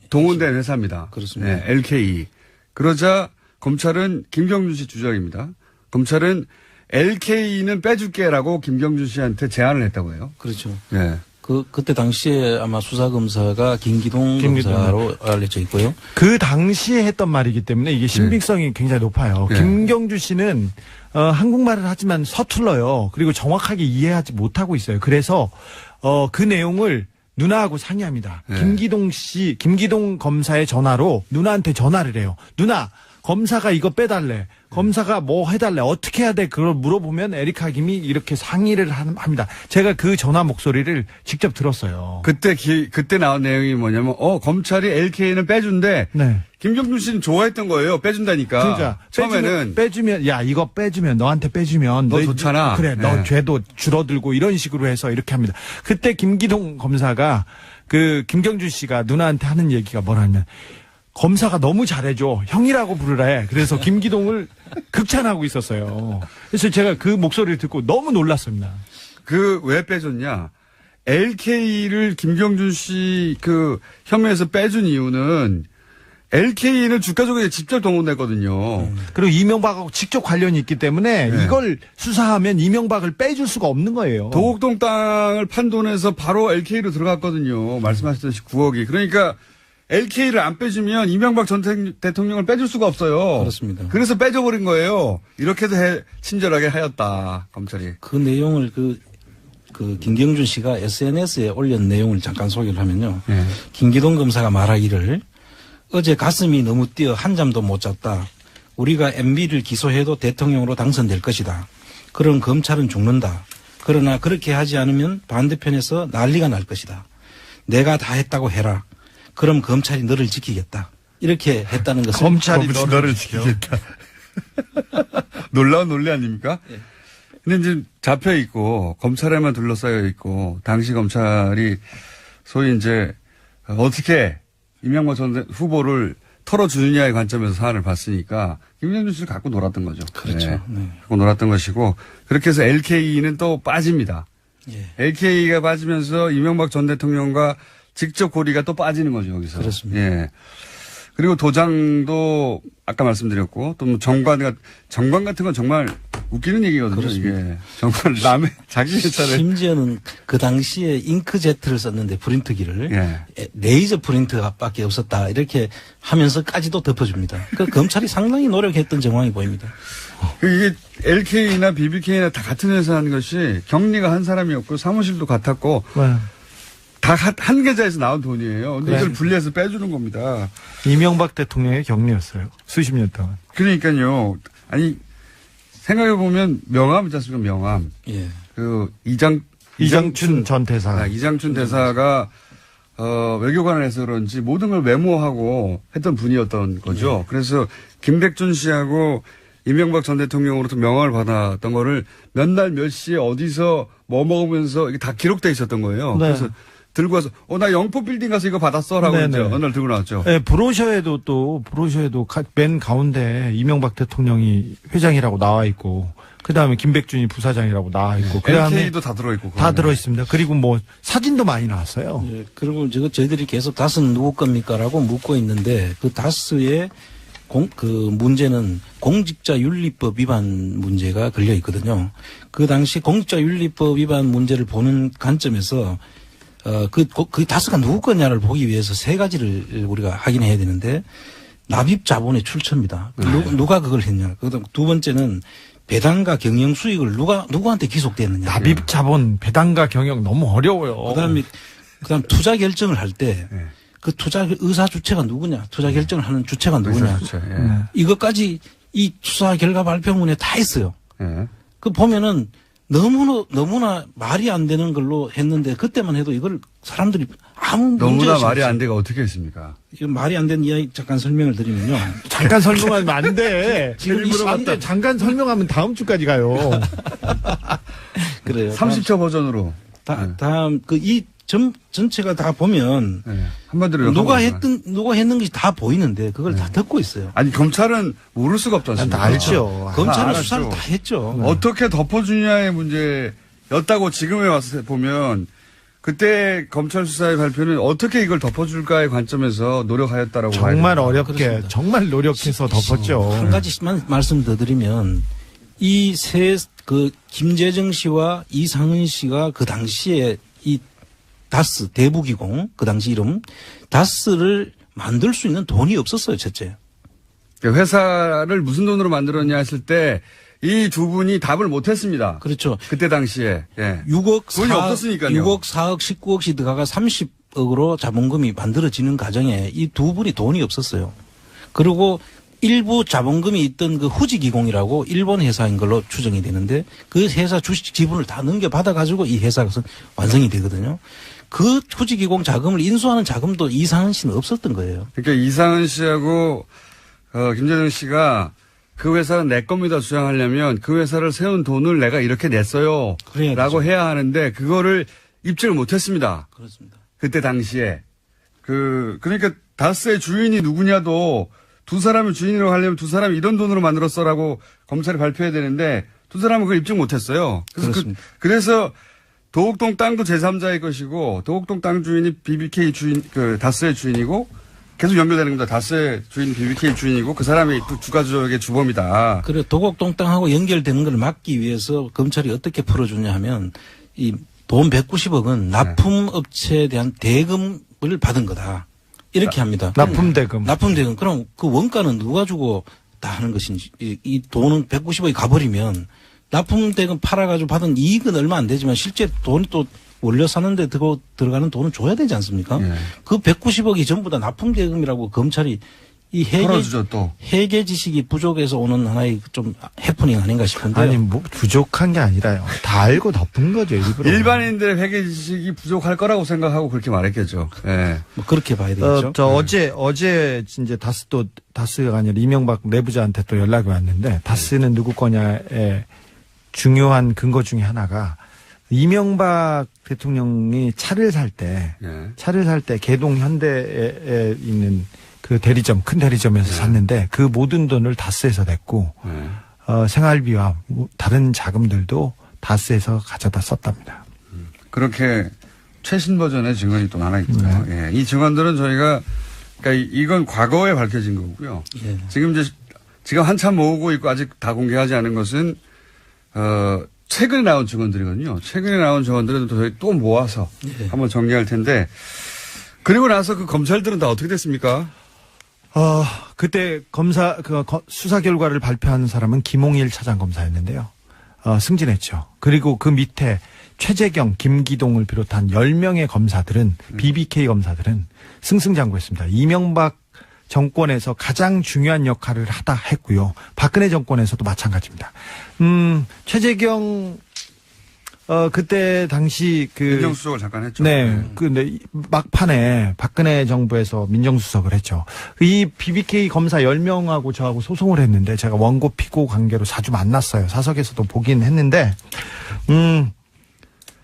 [SPEAKER 1] 동원된 회사입니다.
[SPEAKER 3] 그렇습니다.
[SPEAKER 1] 네, LKE. 그러자 검찰은 김경준 씨 주장입니다. 검찰은 LKE는 빼줄게라고 김경준 씨한테 제안을 했다고 해요.
[SPEAKER 3] 그렇죠.
[SPEAKER 1] 네.
[SPEAKER 3] 그때 당시에 아마 수사검사가 김기동 검사로 알려져 있고요.
[SPEAKER 4] 그 당시에 했던 말이기 때문에 이게 신빙성이 굉장히 높아요.
[SPEAKER 1] 네.
[SPEAKER 4] 김경주 씨는 한국말을 하지만 서툴러요. 그리고 정확하게 이해하지 못하고 있어요. 그래서 그 내용을 누나하고 상의합니다.
[SPEAKER 1] 네.
[SPEAKER 4] 김기동 검사의 전화로 누나한테 전화를 해요. 누나, 검사가 이거 빼달래. 검사가 뭐 해달래. 어떻게 해야 돼? 그걸 물어보면 에리카 김이 이렇게 상의를 합니다. 제가 그 전화 목소리를 직접 들었어요.
[SPEAKER 1] 그때 나온 내용이 뭐냐면, 검찰이 LK는 빼준대.
[SPEAKER 4] 네.
[SPEAKER 1] 김경준 씨는 좋아했던 거예요. 빼준다니까.
[SPEAKER 4] 그러니까
[SPEAKER 1] 처음에는.
[SPEAKER 4] 빼주면 야 이거 빼주면 너한테 빼주면
[SPEAKER 1] 너 좋잖아.
[SPEAKER 4] 그래 너
[SPEAKER 1] 네.
[SPEAKER 4] 죄도 줄어들고 이런 식으로 해서 이렇게 합니다. 그때 김기동 검사가 그 김경준 씨가 누나한테 하는 얘기가 뭐냐면 검사가 너무 잘해줘 형이라고 부르래. 그래서 김기동을 극찬하고 있었어요. 그래서 제가 그 목소리를 듣고 너무 놀랐습니다.
[SPEAKER 1] 왜 빼줬냐? LK를 김경준 씨 혐의에서 빼준 이유는 LK는 주가조작에 직접 동원됐거든요.
[SPEAKER 4] 그리고 이명박하고 직접 관련이 있기 때문에
[SPEAKER 1] 네.
[SPEAKER 4] 이걸 수사하면 이명박을 빼줄 수가 없는 거예요.
[SPEAKER 1] 도곡동 땅을 판돈해서 바로 LK로 들어갔거든요. 말씀하셨듯이 9억이. 그러니까 LK를 안 빼주면 이명박 전 대통령을 빼줄 수가 없어요.
[SPEAKER 3] 그렇습니다.
[SPEAKER 1] 그래서 빼줘버린 거예요. 이렇게도 친절하게 하였다, 검찰이.
[SPEAKER 3] 그 내용을 김경준 씨가 SNS에 올린 내용을 잠깐 소개를 하면요.
[SPEAKER 1] 네.
[SPEAKER 3] 김기동 검사가 말하기를 어제 가슴이 너무 뛰어 한잠도 못 잤다. 우리가 MB를 기소해도 대통령으로 당선될 것이다. 그럼 검찰은 죽는다. 그러나 그렇게 하지 않으면 반대편에서 난리가 날 것이다. 내가 다 했다고 해라. 그럼 검찰이 너를 지키겠다. 이렇게 했다는 것을.
[SPEAKER 4] 검찰이 너를 지키겠다.
[SPEAKER 1] 놀라운 논리 아닙니까?
[SPEAKER 3] 네.
[SPEAKER 1] 근데 이제 잡혀 있고 검찰에만 둘러싸여 있고 당시 검찰이 소위 이제 어떻게 이명박 전 후보를 털어주느냐의 관점에서 사안을 봤으니까 김경준 씨를 갖고 놀았던 거죠.
[SPEAKER 3] 그렇죠. 네.
[SPEAKER 1] 갖고 놀았던 것이고 그렇게 해서 LK는 또 빠집니다.
[SPEAKER 3] 예.
[SPEAKER 1] LK가 빠지면서 이명박 전 대통령과 직접 고리가 또 빠지는 거죠, 여기서.
[SPEAKER 3] 그렇습니다.
[SPEAKER 1] 예. 그리고 도장도 아까 말씀드렸고 또 뭐 정관 같은 건 정말 웃기는 얘기거든요.
[SPEAKER 3] 그렇습니다.
[SPEAKER 1] 이게 정말 남의 자기 회사를
[SPEAKER 3] 심지어는 그 당시에 잉크제트를 썼는데 프린트기를
[SPEAKER 1] 예.
[SPEAKER 3] 레이저 프린터밖에 없었다 이렇게 하면서까지도 덮어줍니다. 그 검찰이 상당히 노력했던 정황이 보입니다.
[SPEAKER 1] 이게 LK나 BBK나 다 같은 회사 한 것이 경리가 한 사람이었고 사무실도 같았고
[SPEAKER 4] 네.
[SPEAKER 1] 다 한 계좌에서 나온 돈이에요. 근데 이걸
[SPEAKER 4] 네.
[SPEAKER 1] 분리해서 빼주는 겁니다.
[SPEAKER 4] 이명박 대통령의 격리였어요. 수십 년 동안.
[SPEAKER 1] 그러니까요. 아니 생각해보면 명함 있지 않습니까? 명함.
[SPEAKER 3] 예.
[SPEAKER 4] 이장춘 전 대사.
[SPEAKER 1] 이장춘 대사가 외교관을 해서 그런지 모든 걸 메모하고 했던 분이었던 거죠. 그래서 김백준 씨하고 이명박 전 대통령으로부터 명함을 받았던 거를 몇 날 몇 시에 어디서 뭐 먹으면서 이게 다 기록돼 있었던 거예요.
[SPEAKER 4] 네.
[SPEAKER 1] 그래서 들고 와서 나 영포 빌딩 가서 이거 받았어라고
[SPEAKER 4] 네네.
[SPEAKER 1] 이제 어느 날 들고 나왔죠.
[SPEAKER 4] 네, 브로셔에도 맨 가운데 이명박 대통령이 회장이라고 나와 있고, 그 다음에 김백준이 부사장이라고 나와 있고, 그 다음에
[SPEAKER 1] LK도 다 들어있고.
[SPEAKER 4] 다 들어 있습니다. 그리고 뭐 사진도 많이 나왔어요.
[SPEAKER 3] 예, 그리고 저희들이 계속 다스는 누구 겁니까라고 묻고 있는데 그 다스의 그 문제는 공직자윤리법 위반 문제가 걸려 있거든요. 그 당시 공직자윤리법 위반 문제를 보는 관점에서 그 다스가 누구 거냐를 보기 위해서 세 가지를 우리가 확인해야 되는데 납입 자본의 출처입니다. 누가 그걸 했냐. 그다음 두 번째는 배당과 경영 수익을 누구한테 기속됐느냐.
[SPEAKER 4] 납입 자본, 배당과 경영 너무 어려워요.
[SPEAKER 3] 그다음 투자 결정을 할 때 그 투자 의사 주체가 누구냐, 투자 결정을 하는 주체가 누구냐.
[SPEAKER 1] 예.
[SPEAKER 3] 이것까지 이 수사 결과 발표문에 다 있어요.
[SPEAKER 1] 예.
[SPEAKER 3] 그 보면은 너무나 말이 안 되는 걸로 했는데 그때만 해도 이걸 사람들이 아무 문제
[SPEAKER 1] 너무나
[SPEAKER 3] 없이
[SPEAKER 1] 말이
[SPEAKER 3] 했어요.
[SPEAKER 1] 안 돼가 어떻게 했습니까?
[SPEAKER 3] 이거 말이 안 되는 이야기 잠깐 설명을 드리면요.
[SPEAKER 4] 잠깐 설명하면 안 돼.
[SPEAKER 3] 지금 이
[SPEAKER 4] 안 돼. 잠깐 설명하면 다음 주까지 가요.
[SPEAKER 3] 그래요.
[SPEAKER 1] 30초 버전으로.
[SPEAKER 3] 다음 이 전체가 다 보면
[SPEAKER 1] 예. 한마디로
[SPEAKER 3] 누가
[SPEAKER 1] 역할을
[SPEAKER 3] 했는 것이 다 보이는데 그걸 다 듣고 있어요.
[SPEAKER 1] 아니 검찰은 모를 수가 없지 않습니까?
[SPEAKER 4] 다 알죠.
[SPEAKER 3] 검찰은
[SPEAKER 1] 알았죠.
[SPEAKER 3] 수사를 다 했죠.
[SPEAKER 1] 어떻게 덮어주냐의 문제였다고 지금에 와서 보면 그때 검찰 수사의 발표는 어떻게 이걸 덮어줄까의 관점에서 노력하였다라고 봐야
[SPEAKER 4] 정말
[SPEAKER 1] 됩니다.
[SPEAKER 4] 어렵게,
[SPEAKER 3] 그렇습니다.
[SPEAKER 4] 정말 노력해서 덮었죠.
[SPEAKER 3] 한 가지만 말씀 더 드리면 이 김재정 씨와 이상은 씨가 그 당시에 이 다스 대부기공 그 당시 이름 다스를 만들 수 있는 돈이 없었어요. 첫째.
[SPEAKER 1] 회사를 무슨 돈으로 만들었냐 했을 때 이 두 분이 답을 못했습니다.
[SPEAKER 3] 그렇죠.
[SPEAKER 1] 그때 당시에. 예.
[SPEAKER 3] 6억
[SPEAKER 1] 돈이 없었으니까요.
[SPEAKER 3] 6억 4억 19억씩 들어가 30억으로 자본금이 만들어지는 과정에 이 두 분이 돈이 없었어요. 그리고 일부 자본금이 있던 그 후지기공이라고 일본 회사인 걸로 추정이 되는데 그 회사 주식 지분을 다 넘겨받아 가지고 이 회사가 완성이 되거든요. 그 후지기공 자금을 인수하는 자금도 이상은 씨는 없었던 거예요.
[SPEAKER 1] 그러니까 이상은 씨하고 김재정 씨가 그 회사는 내 겁니다 주장하려면 그 회사를 세운 돈을 내가 이렇게 냈어요.
[SPEAKER 3] 그래야
[SPEAKER 1] 라고
[SPEAKER 3] 되죠.
[SPEAKER 1] 해야 하는데 그거를 입증을 못했습니다.
[SPEAKER 3] 그렇습니다.
[SPEAKER 1] 그때 당시에. 그러니까 다스의 주인이 누구냐도 두 사람을 주인이라고 하려면 두 사람이 이런 돈으로 만들었어라고 검찰이 발표해야 되는데 두 사람은 그걸 입증 못했어요.
[SPEAKER 3] 그렇습니다.
[SPEAKER 1] 그래서 도곡동 땅도 제3자의 것이고 도곡동 땅 주인이 BBK 주인 다스의 주인이고 계속 연결되는 겁니다. 다스의 주인 BBK 주인이고 그 사람이 또 주가조작의 주범이다.
[SPEAKER 3] 그래 도곡동 땅하고 연결되는 걸 막기 위해서 검찰이 어떻게 풀어주냐 하면 이 돈 190억은 납품업체에 대한 대금을 받은 거다. 이렇게 합니다.
[SPEAKER 4] 납품대금.
[SPEAKER 3] 납품대금. 그럼 그 원가는 누가 주고 다 하는 것인지 이 돈은 190억이 가버리면 납품대금 팔아가지고 받은 이익은 얼마 안 되지만 실제 돈이 또 원료 사는데 들어가는 돈은 줘야 되지 않습니까?
[SPEAKER 1] 예.
[SPEAKER 3] 그 190억이 전부 다 납품대금이라고 검찰이 이
[SPEAKER 1] 털어주죠, 또.
[SPEAKER 3] 회계 지식이 부족해서 오는 하나의 좀 해프닝 아닌가 싶은데요.
[SPEAKER 4] 아니 뭐 부족한 게 아니라요. 다 알고 덮은 거죠 일부러.
[SPEAKER 1] 일반인들의 회계 지식이 부족할 거라고 생각하고 그렇게 말했겠죠. 예.
[SPEAKER 3] 뭐 그렇게 봐야 되겠죠.
[SPEAKER 4] 어제 이제 다스가 아니라 이명박 내부자한테 또 연락이 왔는데 다스는 누구 거냐에 중요한 근거 중에 하나가 이명박 대통령이 차를 살 때 개동 현대에 있는 그 대리점, 큰 대리점에서 샀는데 그 모든 돈을 다스에서 냈고 생활비와 다른 자금들도 다스에서 가져다 썼답니다.
[SPEAKER 1] 그렇게 최신 버전의 증언이 또 하나 있고요. 예. 이 증언들은 저희가 그러니까 이건 과거에 밝혀진 거고요.
[SPEAKER 3] 예.
[SPEAKER 1] 지금 한참 모으고 있고 아직 다 공개하지 않은 것은 최근에 나온 증언들이거든요. 최근에 나온 증언들은 저희 또 모아서 한번 정리할 텐데 그리고 나서 그 검찰들은 다 어떻게 됐습니까?
[SPEAKER 4] 그때 수사 결과를 발표한 사람은 김홍일 차장검사였는데요. 승진했죠. 그리고 그 밑에 최재경, 김기동을 비롯한 10명의 검사들은, BBK 검사들은 승승장구했습니다. 이명박 정권에서 가장 중요한 역할을 하다 했고요. 박근혜 정권에서도 마찬가지입니다. 최재경 그때 당시
[SPEAKER 1] 민정수석을 잠깐 했죠.
[SPEAKER 4] 네. 근데 막판에 박근혜 정부에서 민정수석을 했죠. 이 BBK 검사 10명하고 저하고 소송을 했는데 제가 원고 피고 관계로 자주 만났어요. 사석에서도 보긴 했는데,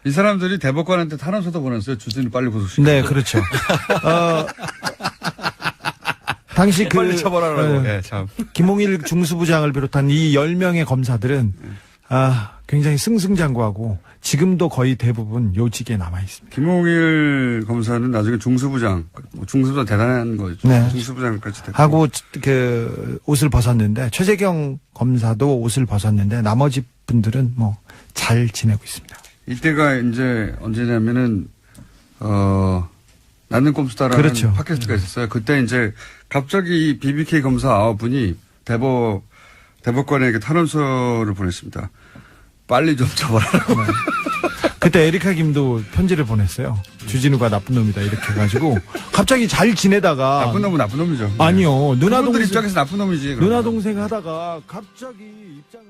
[SPEAKER 1] 이 사람들이 대법관한테 탄원서도 보냈어요. 주진우 빨리 구속시켜.
[SPEAKER 4] 네, 그렇죠. 당시
[SPEAKER 1] 빨리 처벌하라고. 네, 참.
[SPEAKER 4] 김홍일 중수부장을 비롯한 이 10명의 검사들은 굉장히 승승장구하고 지금도 거의 대부분 요직에 남아 있습니다.
[SPEAKER 1] 김홍일 검사는 나중에 중수부장 대단한 거죠.
[SPEAKER 4] 네.
[SPEAKER 1] 중수부장까지 됐고.
[SPEAKER 4] 하고 옷을 벗었는데 최재경 검사도 옷을 벗었는데 나머지 분들은 뭐 잘 지내고 있습니다.
[SPEAKER 1] 이때가 이제 언제냐면은 나는 꼼수다라는
[SPEAKER 4] 그렇죠.
[SPEAKER 1] 팟캐스트가 있었어요. 그때 이제 갑자기 이 BBK 검사 9분이 대법관에게 탄원서를 보냈습니다. 빨리 좀 처벌하라고.
[SPEAKER 4] 네. 그때 에리카 김도 편지를 보냈어요. 주진우가 나쁜 놈이다 이렇게 해가지고 갑자기 잘 지내다가
[SPEAKER 1] 나쁜 놈은 나쁜 놈이죠.
[SPEAKER 4] 아니요. 누나
[SPEAKER 1] 그분들
[SPEAKER 4] 동생
[SPEAKER 1] 입장에서 나쁜 놈이지. 그러면.
[SPEAKER 4] 누나 동생 하다가 갑자기 입장을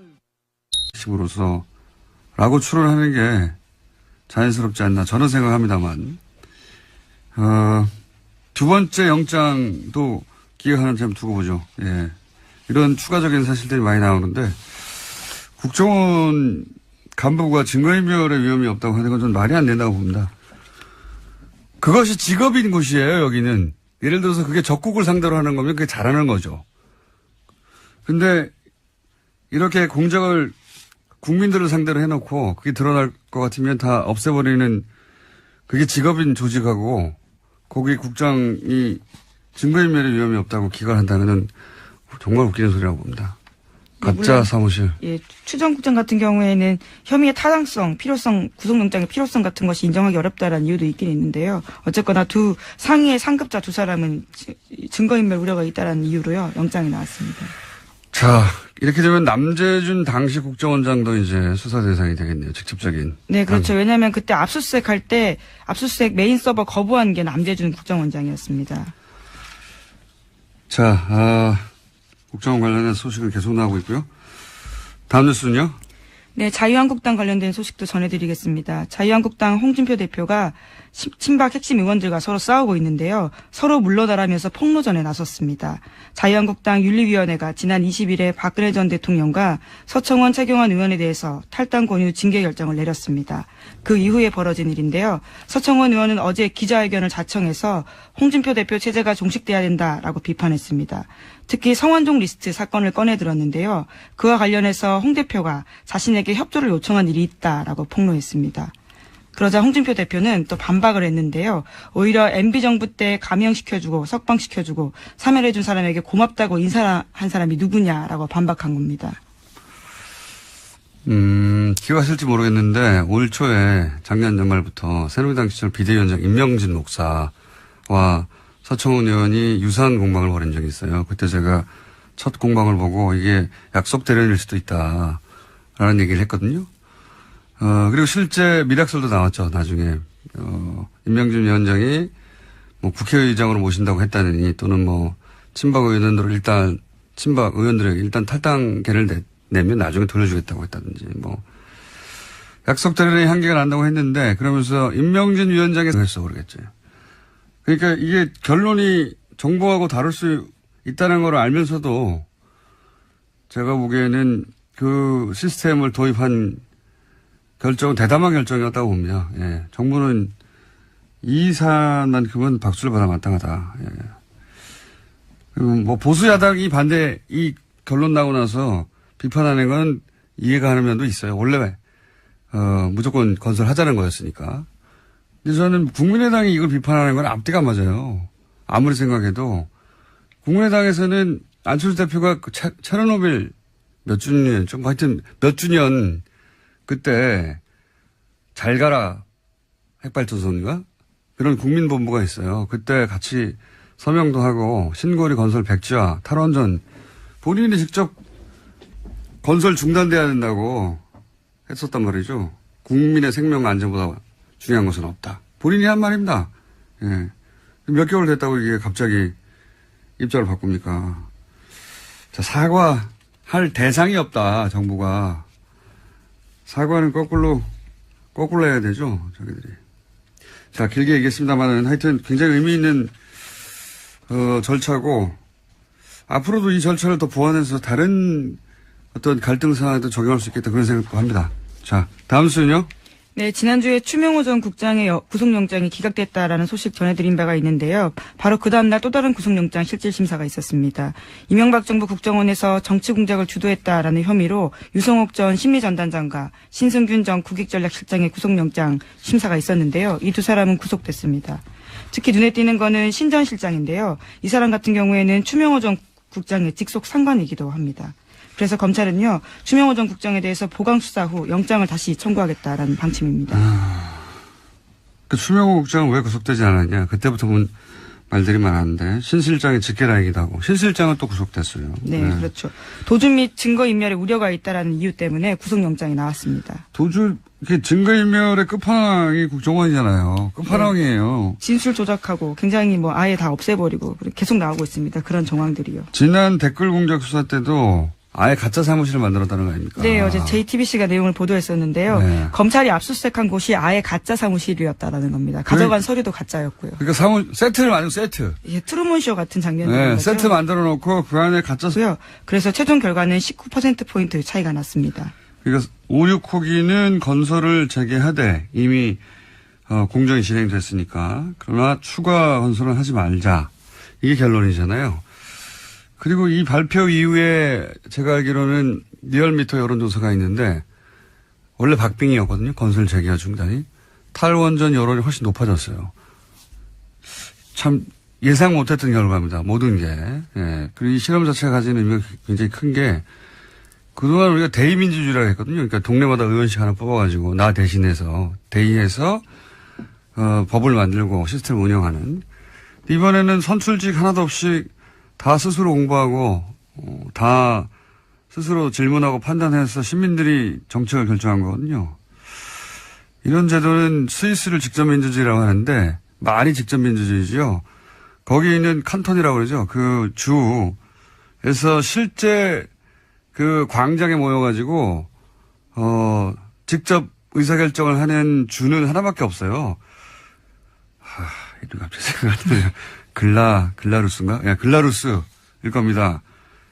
[SPEAKER 1] 식으로서 라고 추론하는 게 자연스럽지 않나 저는 생각합니다만 두 번째 영장도 기각하는 점 두고 보죠. 예. 이런 추가적인 사실들이 많이 나오는데 국정원 간부가 증거인멸의 위험이 없다고 하는 건 좀 말이 안 된다고 봅니다. 그것이 직업인 곳이에요, 여기는. 예를 들어서 그게 적국을 상대로 하는 거면 그게 잘하는 거죠. 근데 이렇게 공작을 국민들을 상대로 해놓고 그게 드러날 것 같으면 다 없애버리는 그게 직업인 조직하고 거기 국장이 증거인멸의 위험이 없다고 기각한다는 건 정말 웃기는 소리라고 봅니다. 가짜
[SPEAKER 2] 물론,
[SPEAKER 1] 사무실.
[SPEAKER 2] 예, 추정국장 같은 경우에는 혐의의 타당성, 필요성, 구속영장의 필요성 같은 것이 인정하기 어렵다라는 이유도 있긴 있는데요. 어쨌거나 두 상위의 상급자 두 사람은 증거인멸 우려가 있다라는 이유로요. 영장이 나왔습니다.
[SPEAKER 1] 자, 이렇게 되면 남재준 당시 국정원장도 이제 수사 대상이 되겠네요. 직접적인.
[SPEAKER 2] 네, 그렇죠. 왜냐하면 그때 압수수색 할 때 압수수색 메인 서버 거부한 게 남재준 국정원장이었습니다.
[SPEAKER 1] 자, 국정원 관련된 소식은 계속 나오고 있고요. 다음 뉴스는요?
[SPEAKER 2] 네, 자유한국당 관련된 소식도 전해드리겠습니다. 자유한국당 홍준표 대표가 친박 핵심 의원들과 서로 싸우고 있는데요. 서로 물러나라면서 폭로전에 나섰습니다. 자유한국당 윤리위원회가 지난 20일에 박근혜 전 대통령과 서청원 최경환 의원에 대해서 탈당 권유 징계 결정을 내렸습니다. 그 이후에 벌어진 일인데요. 서청원 의원은 어제 기자회견을 자청해서 홍준표 대표 체제가 종식돼야 된다라고 비판했습니다. 특히 성완종 리스트 사건을 꺼내들었는데요. 그와 관련해서 홍 대표가 자신에게 협조를 요청한 일이 있다라고 폭로했습니다. 그러자 홍준표 대표는 또 반박을 했는데요. 오히려 MB정부 때 감형시켜주고 석방시켜주고 사면해준 사람에게 고맙다고 인사한 사람이 누구냐라고 반박한 겁니다.
[SPEAKER 1] 기억하실지 모르겠는데 올 초에 작년 연말부터 새누리당 시절 비대위원장 임명진 목사와 서청원 의원이 유사한 공방을 벌인 적이 있어요. 그때 제가 첫 공방을 보고 이게 약속 대련일 수도 있다라는 얘기를 했거든요. 그리고 실제 미락설도 나왔죠. 나중에 임명진 위원장이 뭐 국회의장으로 모신다고 했다느니 또는 뭐 친박 의원들에게 일단 탈당계를 내면 나중에 돌려주겠다고 했다든지 뭐 약속 대련의 한계가 난다고 했는데 그러면서 임명진 위원장이 했어 그러겠죠. 그러니까 이게 결론이 정부하고 다를 수 있다는 걸 알면서도 제가 보기에는 그 시스템을 도입한 결정은 대담한 결정이었다고 봅니다. 예. 정부는 이 사안만큼은 박수를 받아 마땅하다. 예. 그리고 뭐 보수 야당이 반대 이 결론 나고 나서 비판하는 건 이해가 가는 면도 있어요. 원래 무조건 건설하자는 거였으니까. 근데 저는 국민의당이 이걸 비판하는 건 앞뒤가 안 맞아요. 아무리 생각해도 국민의당에서는 안철수 대표가 그 체르노빌 몇 주년이었죠. 하여튼 몇 주년 그때 잘 가라 핵발전소인가? 그런 국민본부가 있어요. 그때 같이 서명도 하고 신고리 건설 백지화 탈원전 본인이 직접 건설 중단돼야 된다고 했었단 말이죠. 국민의 생명 안전보다 중요한 것은 없다. 본인이 한 말입니다. 예. 몇 개월 됐다고 이게 갑자기 입장을 바꿉니까? 자, 사과할 대상이 없다, 정부가. 사과는 거꾸로 해야 되죠, 저기들이. 자, 길게 얘기했습니다만은 하여튼 굉장히 의미 있는, 절차고, 앞으로도 이 절차를 더 보완해서 다른 어떤 갈등 상황에도 적용할 수 있겠다 그런 생각도 합니다. 자, 다음 수는요?
[SPEAKER 2] 네, 지난주에 추명호 전 국장의 구속영장이 기각됐다라는 소식 전해드린 바가 있는데요. 바로 그 다음날 또 다른 구속영장 실질심사가 있었습니다. 이명박 정부 국정원에서 정치 공작을 주도했다라는 혐의로 유성옥 전 심리전단장과 신승균 전 국익전략실장의 구속영장 심사가 있었는데요. 이 두 사람은 구속됐습니다. 특히 눈에 띄는 거는 신 전 실장인데요. 이 사람 같은 경우에는 추명호 전 국장의 직속 상관이기도 합니다. 그래서 검찰은요, 추명호 전 국장에 대해서 보강 수사 후 영장을 다시 청구하겠다라는 방침입니다.
[SPEAKER 1] 그 추명호 국장은 왜 구속되지 않았냐? 그때부터 본 말들이 많았는데 신 실장이 직계라이기도 하고 신 실장은 또 구속됐어요.
[SPEAKER 2] 네, 그렇죠. 도주 및 증거인멸에 우려가 있다라는 이유 때문에 구속영장이 나왔습니다.
[SPEAKER 1] 이게 증거인멸의 끝판왕이 국정원이잖아요. 끝판왕이에요.
[SPEAKER 2] 네. 진술 조작하고 굉장히 뭐 아예 다 없애버리고 계속 나오고 있습니다. 그런 정황들이요.
[SPEAKER 1] 지난 댓글 공작 수사 때도 아예 가짜 사무실을 만들었다는 거 아닙니까?
[SPEAKER 2] 네, 어제 JTBC가 내용을 보도했었는데요.
[SPEAKER 1] 네.
[SPEAKER 2] 검찰이 압수수색한 곳이 아예 가짜 사무실이었다라는 겁니다. 가져간 서류도 가짜였고요.
[SPEAKER 1] 그러니까 세트를 만든 세트.
[SPEAKER 2] 이게 트루먼쇼 같은 장면이
[SPEAKER 1] 네, 세트 만들어 놓고 그 안에 가짜
[SPEAKER 2] 고요. 그래서 최종 결과는 19%포인트 차이가 났습니다.
[SPEAKER 1] 그러니까 56호기는 건설을 재개하되 이미 공정이 진행됐으니까 그러나 추가 건설은 하지 말자. 이게 결론이잖아요. 그리고 이 발표 이후에 제가 알기로는 리얼미터 여론조사가 있는데 원래 박빙이었거든요. 건설 재개와 중단이. 탈원전 여론이 훨씬 높아졌어요. 참 예상 못했던 결과입니다. 모든 게. 예. 그리고 이 실험 자체가 가지는 의미가 굉장히 큰 게 그동안 우리가 대의민주주의라고 했거든요. 그러니까 동네마다 의원씩 하나 뽑아가지고 나 대신해서 대의해서 법을 만들고 시스템을 운영하는. 이번에는 선출직 하나도 없이 다 스스로 공부하고 다 스스로 질문하고 판단해서 시민들이 정책을 결정한 거거든요. 이런 제도는 스위스를 직접민주주의라고 하는데 말이 직접민주주의죠. 거기 있는 칸톤이라고 그러죠. 그 주에 그래서 실제 그 광장에 모여가지고, 직접 의사결정을 하는 주는 하나밖에 없어요. 이름 갑자기 생각이 안 나요. 글라루스인가? 야, 글라루스일 겁니다.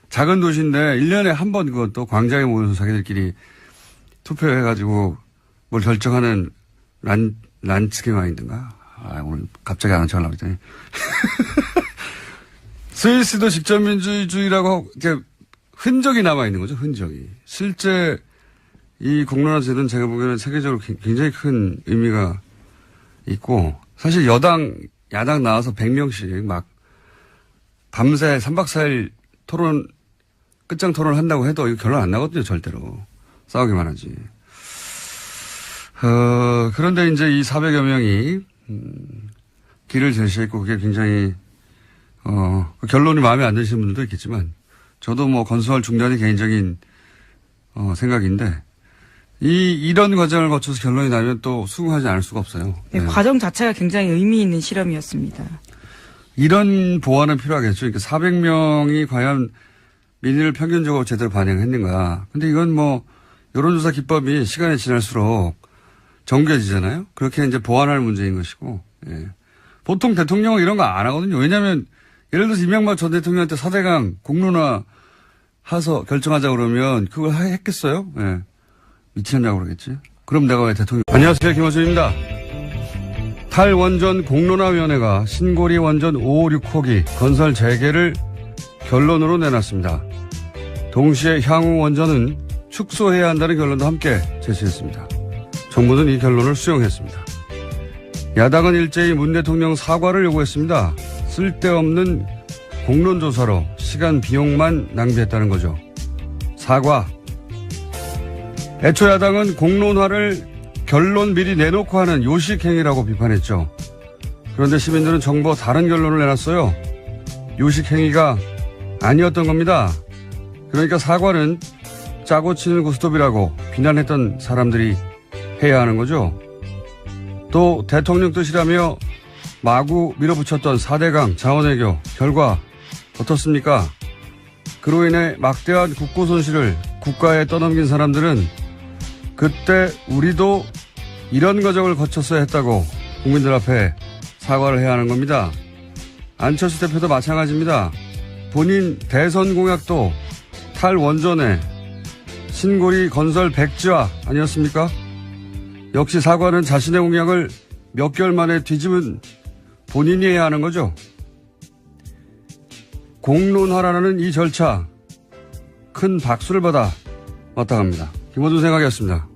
[SPEAKER 1] 작은 도시인데 1년에 한 번 그것도 광장에 모여서 자기들끼리 투표해가지고 뭘 결정하는 란츠케 마인드인가? 오늘 갑자기 안 척하려고 했더니. 스위스도 직접민주주의라고 이렇게 흔적이 남아있는 거죠, 흔적이. 실제 이 공론화제는 제가 보기에는 세계적으로 굉장히 큰 의미가 있고, 사실 야당 나와서 100명씩 막 밤새 3박 4일 끝장 토론을 한다고 해도 이거 결론 안 나거든요, 절대로. 싸우기만 하지. 그런데 이제 이 400여 명이, 길을 제시했고, 그게 굉장히, 그 결론이 마음에 안 드시는 분들도 있겠지만, 저도 뭐 건설 중단이 개인적인, 생각인데, 이런 과정을 거쳐서 결론이 나면 또 수긍하지 않을 수가 없어요.
[SPEAKER 2] 네,
[SPEAKER 1] 네.
[SPEAKER 2] 과정 자체가 굉장히 의미 있는 실험이었습니다.
[SPEAKER 1] 이런 보완은 필요하겠죠. 그러니까 400명이 과연 민의를 평균적으로 제대로 반영했는가. 근데 이건 뭐, 여론조사 기법이 시간이 지날수록 정교해지잖아요. 그렇게 이제 보완할 문제인 것이고, 예. 보통 대통령은 이런 거 안 하거든요. 왜냐하면 예를 들어서 이명박 전 대통령한테 4대강 공론화 해서 결정하자 그러면 그걸 했겠어요? 예. 미쳤냐고 그러겠지. 그럼 내가 왜 대통령. 안녕하세요. 김호준입니다. 탈원전 공론화위원회가 신고리 원전 556호기 건설 재개를 결론으로 내놨습니다. 동시에 향후 원전은 축소해야 한다는 결론도 함께 제시했습니다. 정부는 이 결론을 수용했습니다. 야당은 일제히 문 대통령 사과를 요구했습니다. 쓸데없는 공론조사로 시간 비용만 낭비했다는 거죠. 사과. 애초 야당은 공론화를 결론 미리 내놓고 하는 요식행위라고 비판했죠. 그런데 시민들은 정부와 다른 결론을 내놨어요. 요식행위가 아니었던 겁니다. 그러니까 사과는 짜고 치는 고스톱이라고 비난했던 사람들이 해야 하는 거죠. 또 대통령 뜻이라며 마구 밀어붙였던 4대강 자원외교 결과 어떻습니까? 그로 인해 막대한 국고 손실을 국가에 떠넘긴 사람들은 그때 우리도 이런 과정을 거쳤어야 했다고 국민들 앞에 사과를 해야 하는 겁니다. 안철수 대표도 마찬가지입니다. 본인 대선 공약도 탈원전에 신고리 건설 백지화 아니었습니까? 역시 사과는 자신의 공약을 몇 개월 만에 뒤집은 본인이 해야 하는 거죠. 공론화라는 이 절차 큰 박수를 받아 마땅합니다. 김호준 생각이었습니다.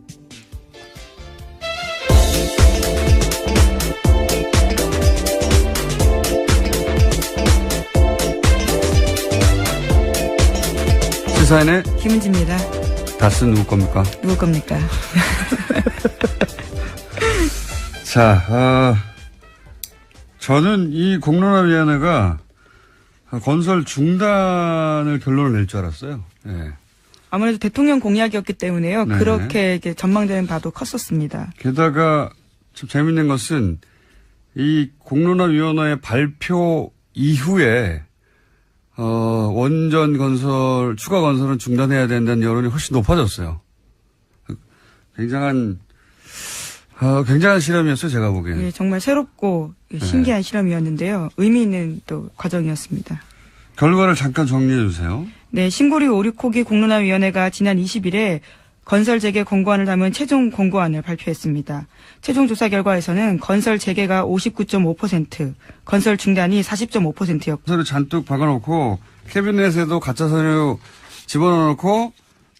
[SPEAKER 1] 시사인의
[SPEAKER 2] 김은지입니다.
[SPEAKER 1] 다스는 누구 겁니까?
[SPEAKER 2] 누구 겁니까?
[SPEAKER 1] 자, 저는 이 공론화위원회가 건설 중단을 결론을 낼 줄 알았어요. 네.
[SPEAKER 2] 아무래도 대통령 공약이었기 때문에요.
[SPEAKER 1] 네.
[SPEAKER 2] 그렇게 이렇게 전망되는 바도 컸었습니다.
[SPEAKER 1] 게다가 좀 재밌는 것은 이 공론화위원회 발표 이후에 원전 건설, 추가 건설은 중단해야 된다는 여론이 훨씬 높아졌어요. 굉장한 실험이었어요, 제가 보기에는.
[SPEAKER 2] 예, 정말 새롭고 신기한 실험이었는데요. 의미 있는 또 과정이었습니다.
[SPEAKER 1] 결과를 잠깐 정리해 주세요.
[SPEAKER 2] 네, 신고리 5,6호기 공론화위원회가 지난 20일에 건설 재개 권고안을 담은 최종 권고안을 발표했습니다. 최종 조사 결과에서는 건설 재개가 59.5%, 건설 중단이 40.5%였고
[SPEAKER 1] 서류 잔뜩 박아놓고 캐비넷에도 가짜 서류 집어넣어놓고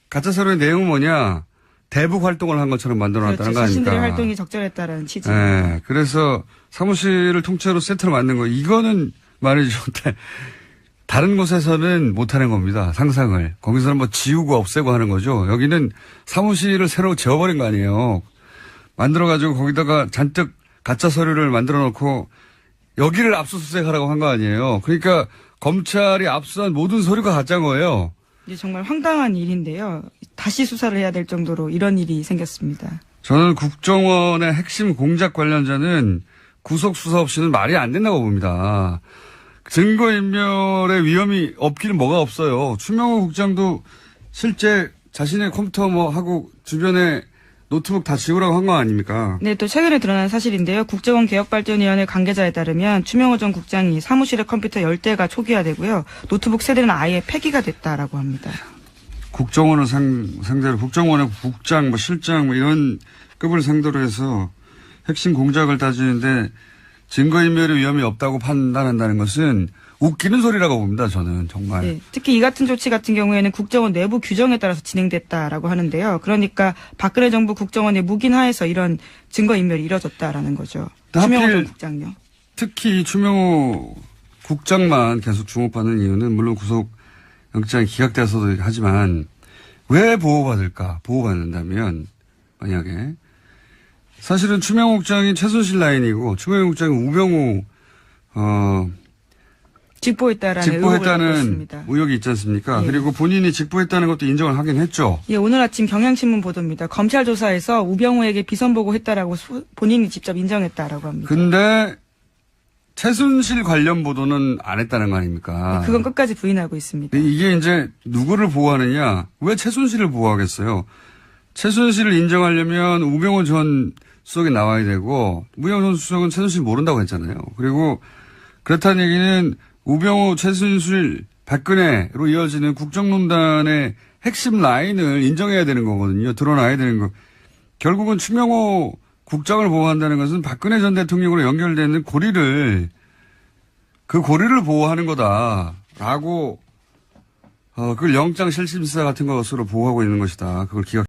[SPEAKER 1] 가짜 서류의 내용은 뭐냐? 대북 활동을 한 것처럼 만들어놨다는 거 아닙니까?
[SPEAKER 2] 자신들의 활동이 적절했다는 취지.
[SPEAKER 1] 네, 그래서 사무실을 통째로 세트로 만든 거 이거는 말이죠. 다른 곳에서는 못하는 겁니다. 상상을. 거기서는 뭐 지우고 없애고 하는 거죠. 여기는 사무실을 새로 지어버린 거 아니에요. 만들어가지고 거기다가 잔뜩 가짜 서류를 만들어 놓고 여기를 압수수색하라고 한 거 아니에요. 그러니까 검찰이 압수한 모든 서류가 가짜인 거예요.
[SPEAKER 2] 이제 정말 황당한 일인데요. 다시 수사를 해야 될 정도로 이런 일이 생겼습니다.
[SPEAKER 1] 저는 국정원의 핵심 공작 관련자는 구속 수사 없이는 말이 안 된다고 봅니다. 증거인멸의 위험이 없기는 뭐가 없어요. 추명호 국장도 실제 자신의 컴퓨터 뭐 하고 주변에 노트북 다 지우라고 한 거 아닙니까?
[SPEAKER 2] 네, 또 최근에 드러난 사실인데요. 국정원 개혁발전위원회 관계자에 따르면 추명호 전 국장이 사무실의 컴퓨터 10대가 초기화되고요. 노트북 세대는 아예 폐기가 됐다라고 합니다.
[SPEAKER 1] 국정원을 상대로 국정원의 국장, 뭐 실장 뭐 이런 급을 상대로 해서 핵심 공작을 따지는데 증거인멸의 위험이 없다고 판단한다는 것은 웃기는 소리라고 봅니다. 저는 정말.
[SPEAKER 2] 네, 특히 이 같은 조치 같은 경우에는 국정원 내부 규정에 따라서 진행됐다라고 하는데요. 그러니까 박근혜 정부 국정원의 묵인하에서 이런 증거인멸이 이뤄졌다라는 거죠. 추명호 전 국장요.
[SPEAKER 1] 특히 추명호 국장만 계속 주목받는 이유는 물론 구속영장이 기각돼서도 하지만 왜 보호받을까? 보호받는다면 만약에 사실은 추명호 국장이 최순실 라인이고 추명호 국장이 우병우
[SPEAKER 2] 직보했다라는 의혹을 받고 있습니다.
[SPEAKER 1] 의혹이 있지 않습니까?
[SPEAKER 2] 예.
[SPEAKER 1] 그리고 본인이 직보했다는 것도 인정을 하긴 했죠.
[SPEAKER 2] 예, 오늘 아침 경향신문 보도입니다. 검찰 조사에서 우병우에게 비선 보고했다라고 본인이 직접 인정했다라고 합니다.
[SPEAKER 1] 근데 최순실 관련 보도는 안 했다는 거 아닙니까?
[SPEAKER 2] 네, 그건 끝까지 부인하고 있습니다.
[SPEAKER 1] 이게 이제 누구를 보호하느냐? 왜 최순실을 보호하겠어요? 최순실을 인정하려면 우병우 전 수석이 나와야 되고 우병우 전 수석은 최순실 모른다고 했잖아요. 그리고 그렇다는 얘기는 우병우, 최순실, 박근혜로 이어지는 국정농단의 핵심 라인을 인정해야 되는 거거든요. 드러나야 되는 거. 결국은 추명호 국장을 보호한다는 것은 박근혜 전 대통령으로 연결되는 그 고리를 보호하는 거다라고 그걸 영장 실질심사 같은 것으로 보호하고 있는 것이다. 그걸 기각.